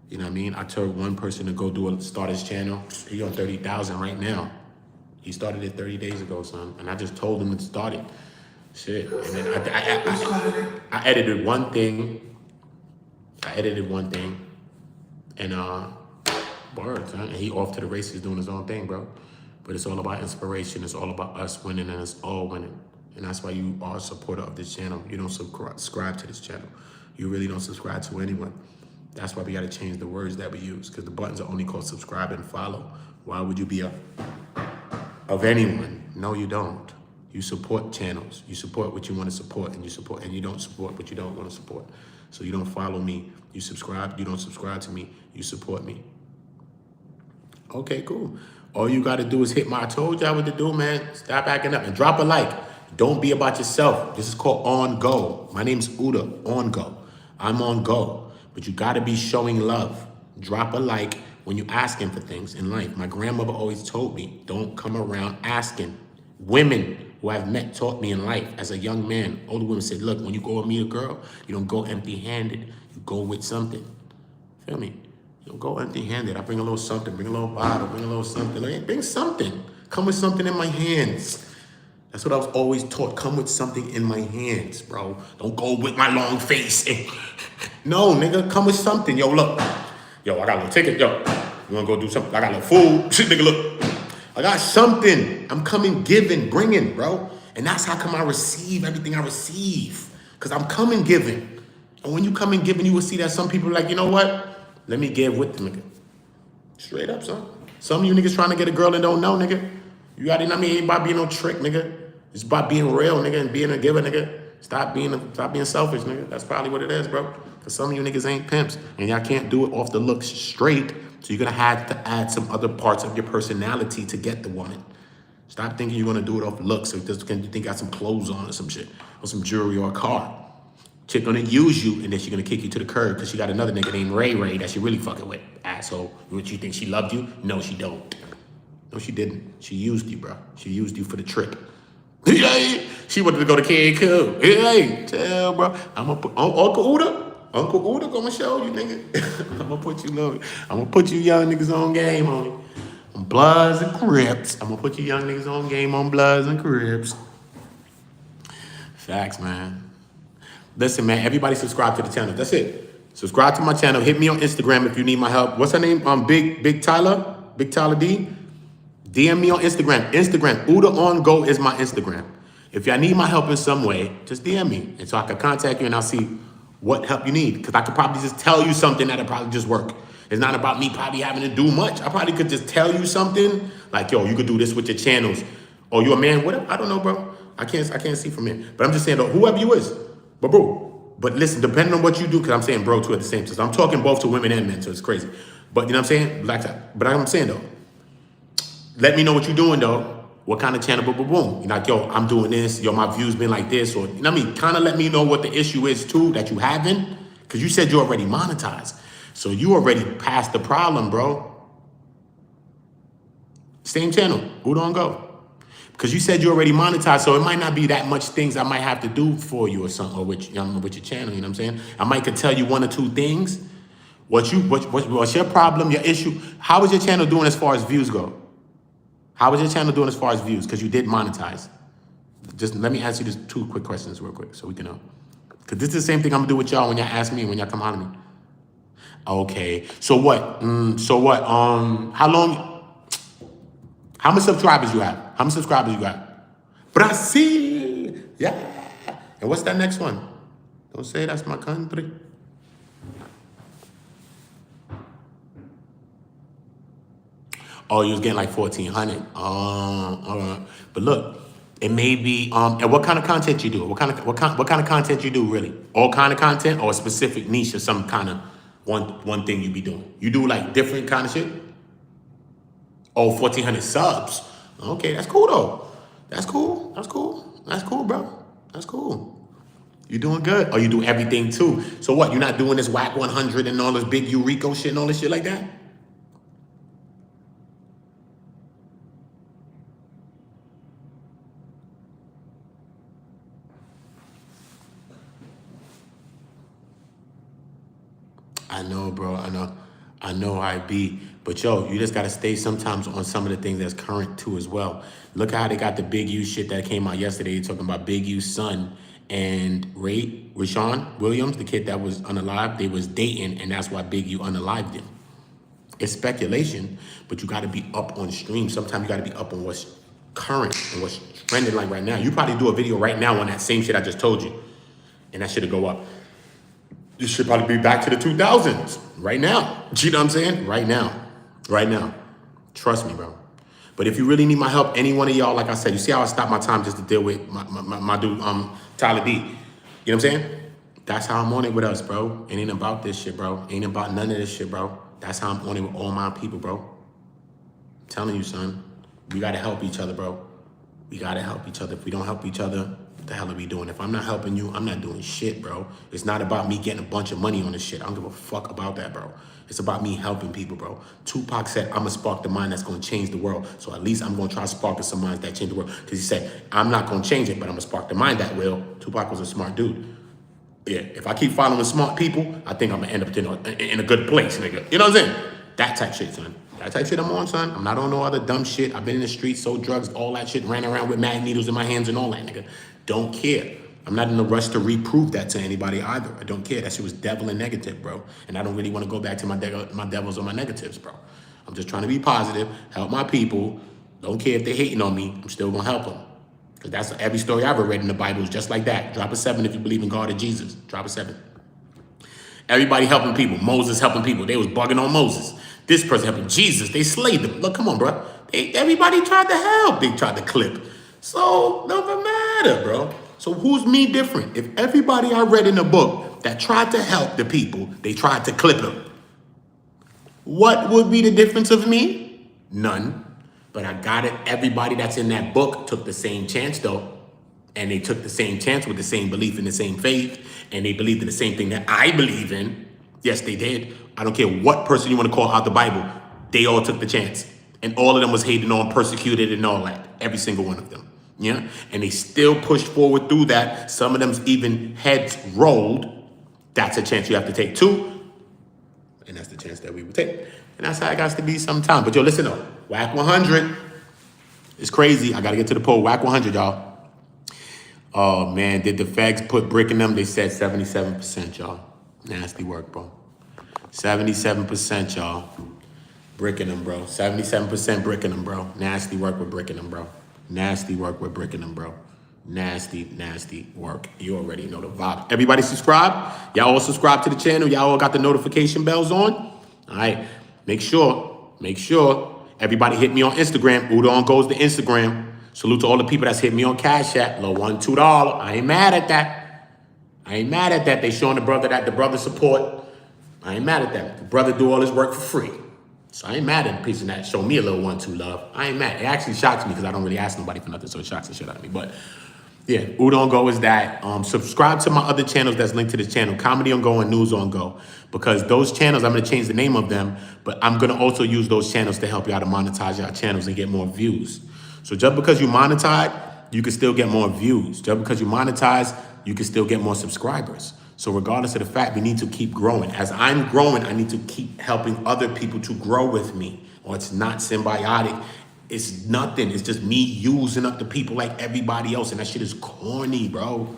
You know what I mean? I told one person to go start his channel. He on 30,000 right now. He started it 30 days ago, son. And I just told him to start it. Shit. And then I edited one thing. And words, huh? And he off to the races doing his own thing, bro. But it's all about inspiration. It's all about us winning, and it's all winning. And that's why you are a supporter of this channel. You don't subscribe to this channel. You really don't subscribe to anyone. That's why we gotta change the words that we use, because the buttons are only called subscribe and follow. Why would you be of anyone? No, you don't. You support channels. You support what you want to support, and you don't support what you don't want to support. So you don't follow me. You subscribe. You don't subscribe to me. You support me. Okay, cool. All you got to do is hit I told y'all what to do, man. Stop acting up and drop a like. Don't be about yourself. This is called On Go. My name's OOTA, On Go. I'm on go. But you gotta be showing love. Drop a like when you're asking for things in life. My grandmother always told me, don't come around asking. Women who I've met taught me in life as a young man. Older women said, look, when you go and meet a girl, you don't go empty-handed. You go with something. Feel me? You don't go empty-handed. I bring a little something, bring a little bottle, bring a little something. Bring something. Come with something in my hands. That's what I was always taught. Come with something in my hands, bro. Don't go with my long face. No, nigga, come with something. Yo, look. Yo, I got a little ticket. Yo, you wanna go do something? I got a little food. Shit, nigga, look. I got something. I'm coming, giving, bringing, bro. And that's how come I receive everything I receive. Because I'm coming, giving. And when you come and giving, you will see that some people are like, you know what? Let me give with the nigga. Straight up, son. Some of you niggas trying to get a girl and don't know, nigga. You got it, I mean, it ain't about being no trick, nigga. It's about being real, nigga, and being a giver, nigga. Stop being selfish, nigga. That's probably what it is, bro. Because some of you niggas ain't pimps, and y'all can't do it off the looks straight, so you're gonna have to add some other parts of your personality to get the woman. Stop thinking you're gonna do it off looks, so just you think you got some clothes on or some shit, or some jewelry or a car. Chick gonna use you, and then she gonna kick you to the curb because she got another nigga named Ray Ray that she really fucking with, asshole. What you think she loved you? No, she don't. No, she didn't. She used you, bro. She used you for the trick. She wanted to go to Cancun. Hey, tell, bro. I'm gonna put Uncle OOTA gonna show you, nigga. I'm gonna put you young niggas on game, homie. On Bloods and Crips. I'm gonna put you young niggas on game on Bloods and Crips. Facts, man. Listen, man. Everybody subscribe to the channel. That's it. Subscribe to my channel. Hit me on Instagram if you need my help. What's her name? Big Tyler. Big Tyler D. DM me on Instagram. OOTA on Go is my Instagram. If y'all need my help in some way, just DM me. And so I can contact you and I'll see what help you need. Because I could probably just tell you something that'll probably just work. It's not about me probably having to do much. I probably could just tell you something like, yo, you could do this with your channels. Or you a man, whatever. I don't know, bro. I can't see from here. But I'm just saying, though, whoever you is. But bro, but listen, depending on what you do, because I'm saying bro too at the same time. So I'm talking both to women and men, so it's crazy. But you know what I'm saying? But I'm saying though, let me know what you're doing though. What kind of channel, boom. You're like, yo, I'm doing this. Yo, my views been like this. Or, you know what I mean? Kind of let me know what the issue is too that you haven't. Because you said you already monetized. So you already passed the problem, bro. Same channel, OOTA on Go. Because you said you already monetized, so it might not be that much things I might have to do for you or something, or with your channel, you know what I'm saying? I might could tell you one or two things. What's your problem, your issue? How is your channel doing as far as views go? How is your channel doing as far as views? Because you did monetize. Just let me ask you just two quick questions real quick so we can know. Because this is the same thing I'm going to do with y'all when y'all ask me, when y'all come holler at me. Okay. So what? How many subscribers you have? How many subscribers you got? Brazil. Yeah. And what's that next one? Don't say that's my country. Oh, you was getting like 1,400. All right. But look, it may be and what kind of content you do? What kind of content you do really? All kind of content or a specific niche or some kind of one thing you be doing? You do like different kind of shit? Oh, 1,400 subs. Okay, that's cool though. That's cool, bro. That's cool. You doing good. Or you do everything too. So what, you're not doing this Wack 100 and all this big Rico shit and all this shit like that? I know, bro. I know I be. But yo, you just gotta stay sometimes on some of the things that's current too as well. Look how they got the Big U shit that came out yesterday. Talking about Big U's son and Rashawn Williams, the kid that was unalived. They was dating, and that's why Big U unalived him. It's speculation, but you gotta be up on stream. Sometimes you gotta be up on what's current and what's trending like right now. You probably do a video right now on that same shit I just told you, and that shit'll go up. This should probably be back to the 2000s right now. You know what I'm saying? Right now. Trust me, bro. But if you really need my help, any one of y'all, like I said, you see how I stopped my time just to deal with my dude, Tyler D. You know what I'm saying? That's how I'm on it with us, bro. It ain't about this shit, bro. Ain't about none of this shit, bro. That's how I'm on it with all my people, bro. I'm telling you, son. We gotta help each other, bro. We gotta help each other. If we don't help each other, What the hell are we doing? If I'm not helping you, I'm not doing shit, bro. It's not about me getting a bunch of money on this shit. I don't give a fuck about that, bro. It's about me helping people, bro. Tupac said, I'm gonna spark the mind that's gonna change the world. So at least I'm gonna try sparking some minds that change the world. Because he said, I'm not gonna change it, but I'm gonna spark the mind that will. Tupac was a smart dude. Yeah, if I keep following smart people, I think I'm gonna end up in a good place, nigga. You know what I'm saying? That type shit, son. That type shit I'm on, son. I'm not on no other dumb shit. I've been in the streets, sold drugs, all that shit, ran around with mad needles in my hands and all that, nigga. Don't care. I'm not in a rush to reprove that to anybody either. I don't care. That shit was devil and negative, bro. And I don't really want to go back to my devils or my negatives, bro. I'm just trying to be positive, help my people. Don't care if they're hating on me. I'm still gonna help them. Because that's every story I've ever read in the Bible is just like that. Drop a 7 if you believe in God or Jesus. Drop a 7. Everybody helping people. Moses helping people. They was bugging on Moses. This person helping Jesus. They slayed them. Look, come on, bro. Everybody tried to help. They tried to clip. So, doesn't matter, bro. So who's me different? If everybody I read in the book that tried to help the people, they tried to clip them. What would be the difference of me? None. But I got it. Everybody that's in that book took the same chance, though. And they took the same chance with the same belief in the same faith. And they believed in the same thing that I believe in. Yes, they did. I don't care what person you want to call out the Bible. They all took the chance. And all of them was hated on, persecuted, and all that. Every single one of them. Yeah? And they still pushed forward through that. Some of them's even heads rolled. That's a chance you have to take too. And that's the chance that we would take. And that's how it got to be sometime. But yo, listen though. Wack 100. It's crazy. I got to get to the poll. Wack 100, y'all. Oh, man. Did the fags put brick in them? They said 77%, y'all. Nasty work, bro. 77%, y'all. Bricking them, bro. 77% bricking them, bro. Nasty work with bricking them, bro. Nasty work with bricking them, bro. Nasty, nasty work. You already know the vibe. Everybody subscribe. Y'all all subscribe to the channel. Y'all all got the notification bells on. All right. Make sure. Everybody hit me on Instagram. OOTA on goes to Instagram. Salute to all the people that's hit me on Cash App. Little $1, $2. I ain't mad at that. They showing the brother support. I ain't mad at that. The brother do all his work for free. So I ain't mad at the piece of that. Show me a little 1, 2 love. I ain't mad. It actually shocks me because I don't really ask nobody for nothing, so it shocks the shit out of me. But yeah, OOTA on Go is that. Subscribe to my other channels that's linked to this channel. Comedy on Go and News on Go. Because those channels, I'm going to change the name of them, but I'm going to also use those channels to help y'all to monetize y'all channels and get more views. So just because you monetize, you can still get more views. Just because you monetize, you can still get more subscribers. So regardless of the fact, we need to keep growing. As I'm growing, I need to keep helping other people to grow with me. Or it's not symbiotic. It's nothing. It's just me using up the people like everybody else. And that shit is corny, bro.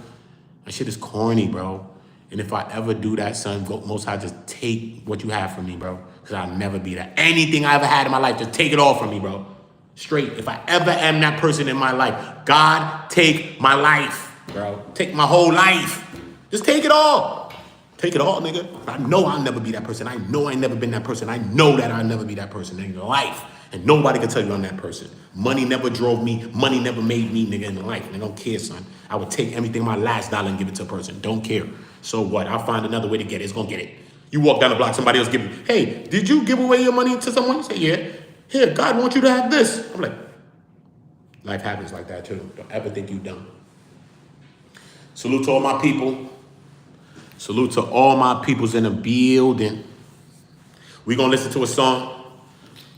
That shit is corny, bro. And if I ever do that, son, Most High, just take what you have from me, bro. Because I'll never be that. Anything I ever had in my life, just take it all from me, bro. Straight. If I ever am that person in my life, God, take my life, bro. Take my whole life. Just take it all. Take it all, nigga. I know I'll never be that person. I know I ain't never been that person. I know that I'll never be that person in life. And nobody can tell you I'm that person. Money never drove me. Money never made me, nigga, in life. And I don't care, son. I would take everything, my last dollar, and give it to a person. Don't care. So what? I'll find another way to get it. It's gonna get it. You walk down the block, somebody else give you, hey, did you give away your money to someone? You say, yeah. Here, God wants you to have this. I'm like, life happens like that too. Don't ever think you dumb. Salute to all my people. Salute to all my peoples in the building. We're going to listen to a song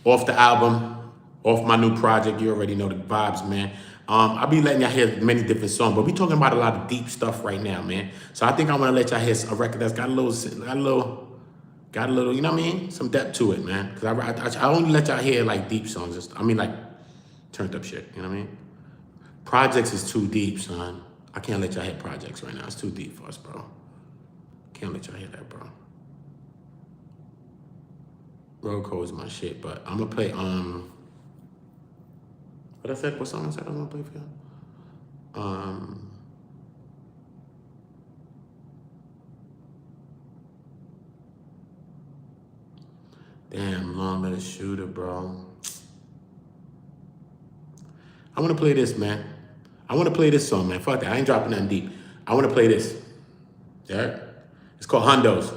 off the album, off my new project. You already know the vibes, man. I'll be letting y'all hear many different songs, but we're talking about a lot of deep stuff right now, man. So I think I want to let y'all hear a record that's got a little, you know what I mean? Some depth to it, man. Because I only let y'all hear like deep songs. Like turned up shit, you know what I mean? Projects is too deep, son. I can't let y'all hear projects right now. It's too deep for us, bro. Can't let y'all hear that, bro. Road Code is my shit, but I'm gonna play, what I said? What song I said I was gonna play for y'all? Damn, Long Little Shooter, bro. I wanna play this, man. I wanna play this song, man. Fuck that, I ain't dropping nothing deep. I wanna play this, yeah? It's called Hondos.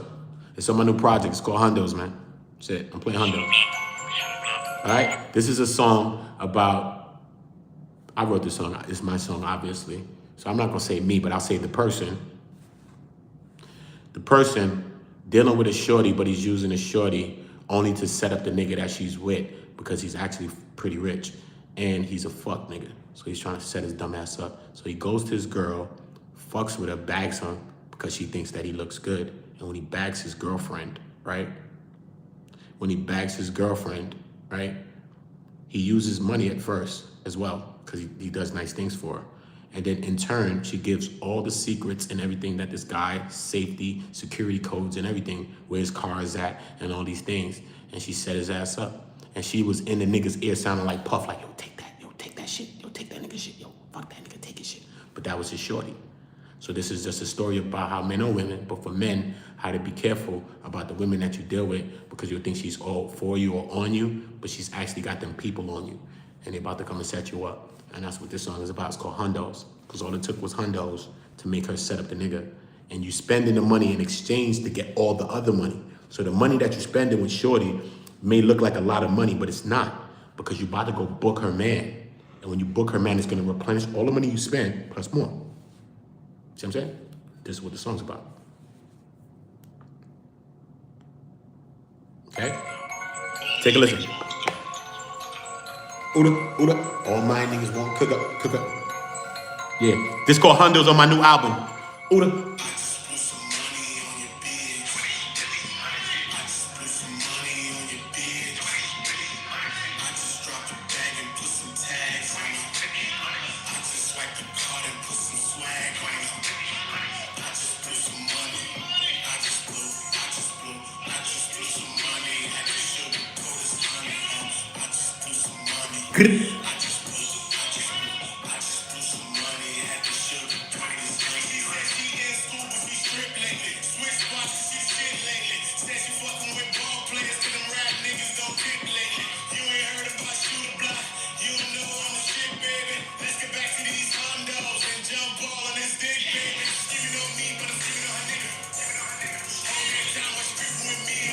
It's on my new project. It's called Hondos, man. That's it. I'm playing Hondos. All right? This is a song about, I wrote this song. It's my song, obviously. So I'm not gonna say me, but I'll say the person. The person dealing with a shorty, but he's using a shorty only to set up the nigga that she's with because he's actually pretty rich and he's a fuck nigga. So he's trying to set his dumb ass up. So he goes to his girl, fucks with her, bags him because she thinks that he looks good. And when he bags his girlfriend, right? When he bags his girlfriend, right? He uses money at first as well because he does nice things for her. And then in turn, she gives all the secrets and everything that this guy, safety, security codes and everything, where his car is at and all these things. And she set his ass up. And she was in the nigga's ear sounding like Puff, like, yo, take that shit, yo, take that nigga shit, yo, fuck that nigga, take his shit. But that was his shorty. So this is just a story about how men or women, but for men, how to be careful about the women that you deal with because you'll think she's all for you or on you, but she's actually got them people on you. And they're about to come and set you up. And that's what this song is about. It's called Hundos. Because all it took was Hundos to make her set up the nigga. And you spending the money in exchange to get all the other money. So the money that you're spending with shorty may look like a lot of money, but it's not. Because you're about to go book her man. And when you book her man, it's going to replenish all the money you spend plus more. See what I'm saying? This is what the song's about. Okay? Take a listen. OOTA, OOTA. All my niggas won't cook up. Yeah. This called Hundos on my new album. OOTA.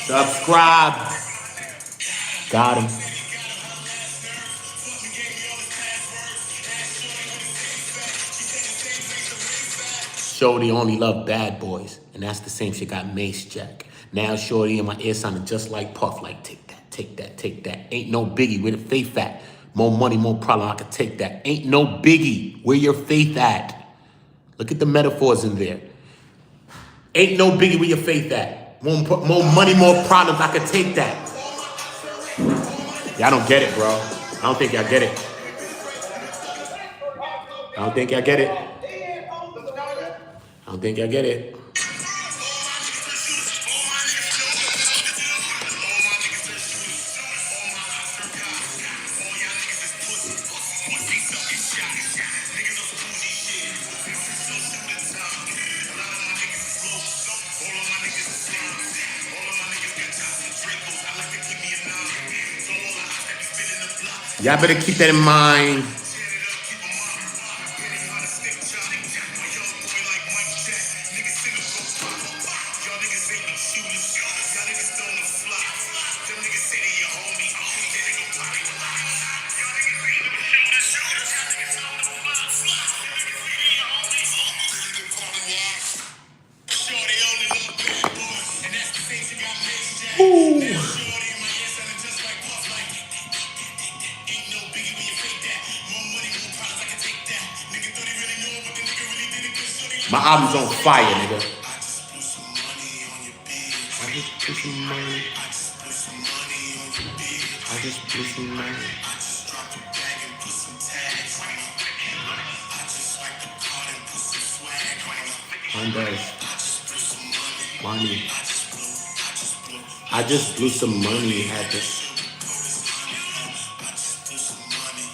Subscribe. Got him. Shorty only love bad boys, and that's the same shit got Mace Jack. Now Shorty in my ear sounding just like Puff, like take that. Ain't no biggie, where the faith at? More money, more problem, I could take that. Ain't no biggie, where your faith at? Look at the metaphors in there. Ain't no biggie, where your faith at? More money, more problems, I could take that. Y'all don't get it, bro. I don't think y'all get it. I don't think y'all get it. I don't think y'all get it. Y'all better keep that in mind. My album's on fire, nigga. I just blew some money. I just blew some money. I just dropped a bag and put some tags. I just swiped the card and put some swag. Money. I just blew some money. Had this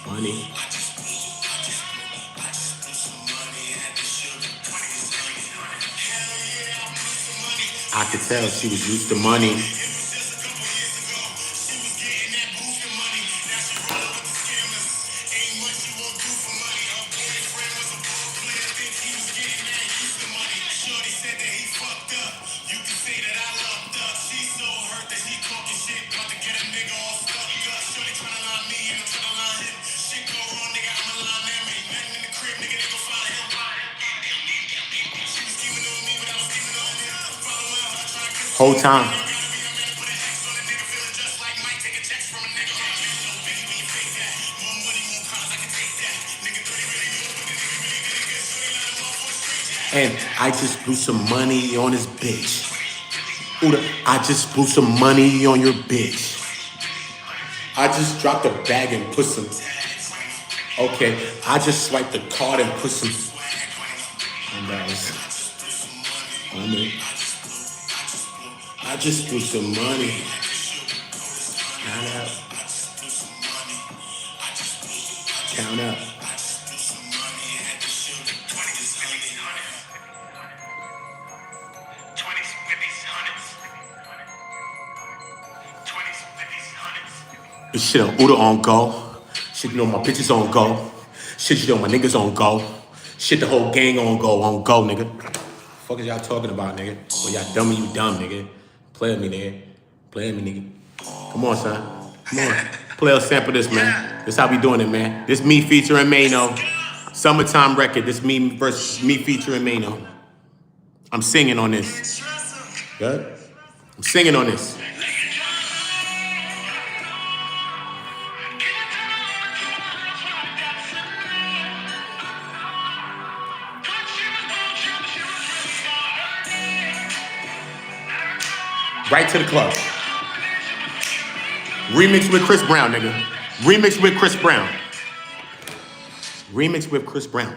money. I could tell she was used to money. Whole time. And I just blew some money on this bitch. OOTA, I just blew some money on your bitch. I just dropped a bag and put some. Okay, I just swiped the card and put some. On it. I just blew some money. Count out. Count out. This shit on OOTA on go. Shit, you know my bitches on go. Shit, you know my niggas on go. Shit, the whole gang on go, nigga. Fuck is y'all talking about, nigga? Well, y'all dumb and you dumb, nigga. Play with me, nigga. Play with me, nigga. Come on, son. Come on. Play a sample of this, man. This how we doing it, man. This me featuring Mano. Summertime record. This me versus me featuring Mano. I'm singing on this. Good? I'm singing on this. Right to the club. Remix with Chris Brown, nigga. Remix with Chris Brown. Remix with Chris Brown.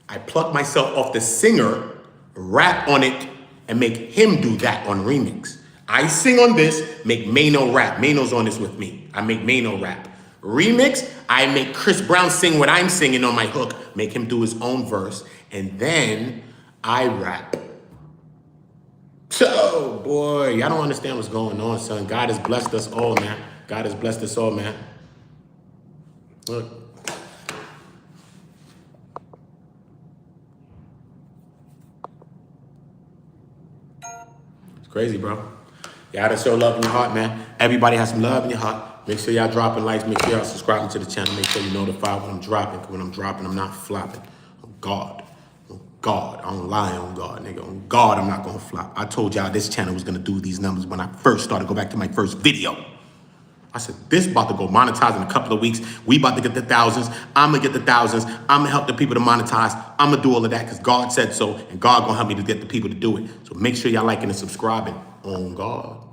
I pluck myself off the singer, rap on it, and make him do that on remix. I sing on this, make Mano rap. Mano's on this with me. I make Mano rap. Remix, I make Chris Brown sing what I'm singing on my hook, make him do his own verse, and then I rap. Oh boy, y'all don't understand what's going on, son. God has blessed us all, man. God has blessed us all, man. Look. It's crazy, bro. Y'all gotta show love in your heart, man. Everybody has some love in your heart. Make sure y'all dropping likes. Make sure y'all subscribing to the channel. Make sure you notify when I'm dropping. When I'm dropping, I'm not flopping. Oh, God. God, I don't lie on God, nigga. On God, I'm not gonna flop. I told y'all this channel was gonna do these numbers when I first started. Go back to my first video. I said, this about to go monetize in a couple of weeks. We about to get the thousands. I'm gonna get the thousands. I'm gonna help the people to monetize. I'm gonna do all of that because God said so, and God gonna help me to get the people to do it. So make sure y'all liking and subscribing on God.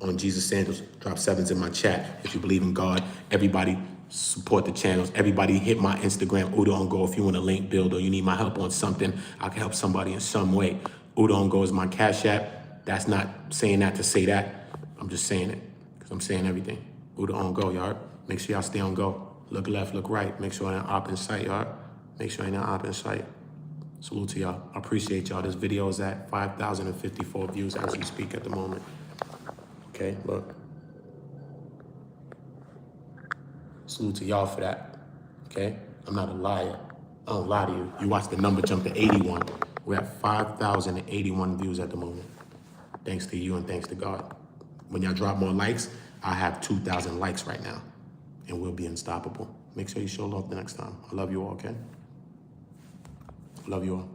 On Jesus Sandals. Drop 7s in my chat if you believe in God. Everybody support the channels. Everybody hit my Instagram, OOTA on Go. If you want a link build or you need my help on something, I can help somebody in some way. OOTA on Go is my Cash App. That's not saying that to say that. I'm just saying it because I'm saying everything. OOTA on Go, y'all. Make sure y'all stay on go. Look left, look right. Make sure I ain't op in sight, y'all. Make sure I ain't op in sight. Salute to y'all. I appreciate y'all. This video is at 5,054 views as we speak at the moment. Okay, look. Salute to y'all for that, okay? I'm not a liar. I don't lie to you. You watch the number jump to 81. We're at 5,081 views at the moment. Thanks to you and thanks to God. When y'all drop more likes, I have 2,000 likes right now, and we'll be unstoppable. Make sure you show love the next time. I love you all, okay? I love you all.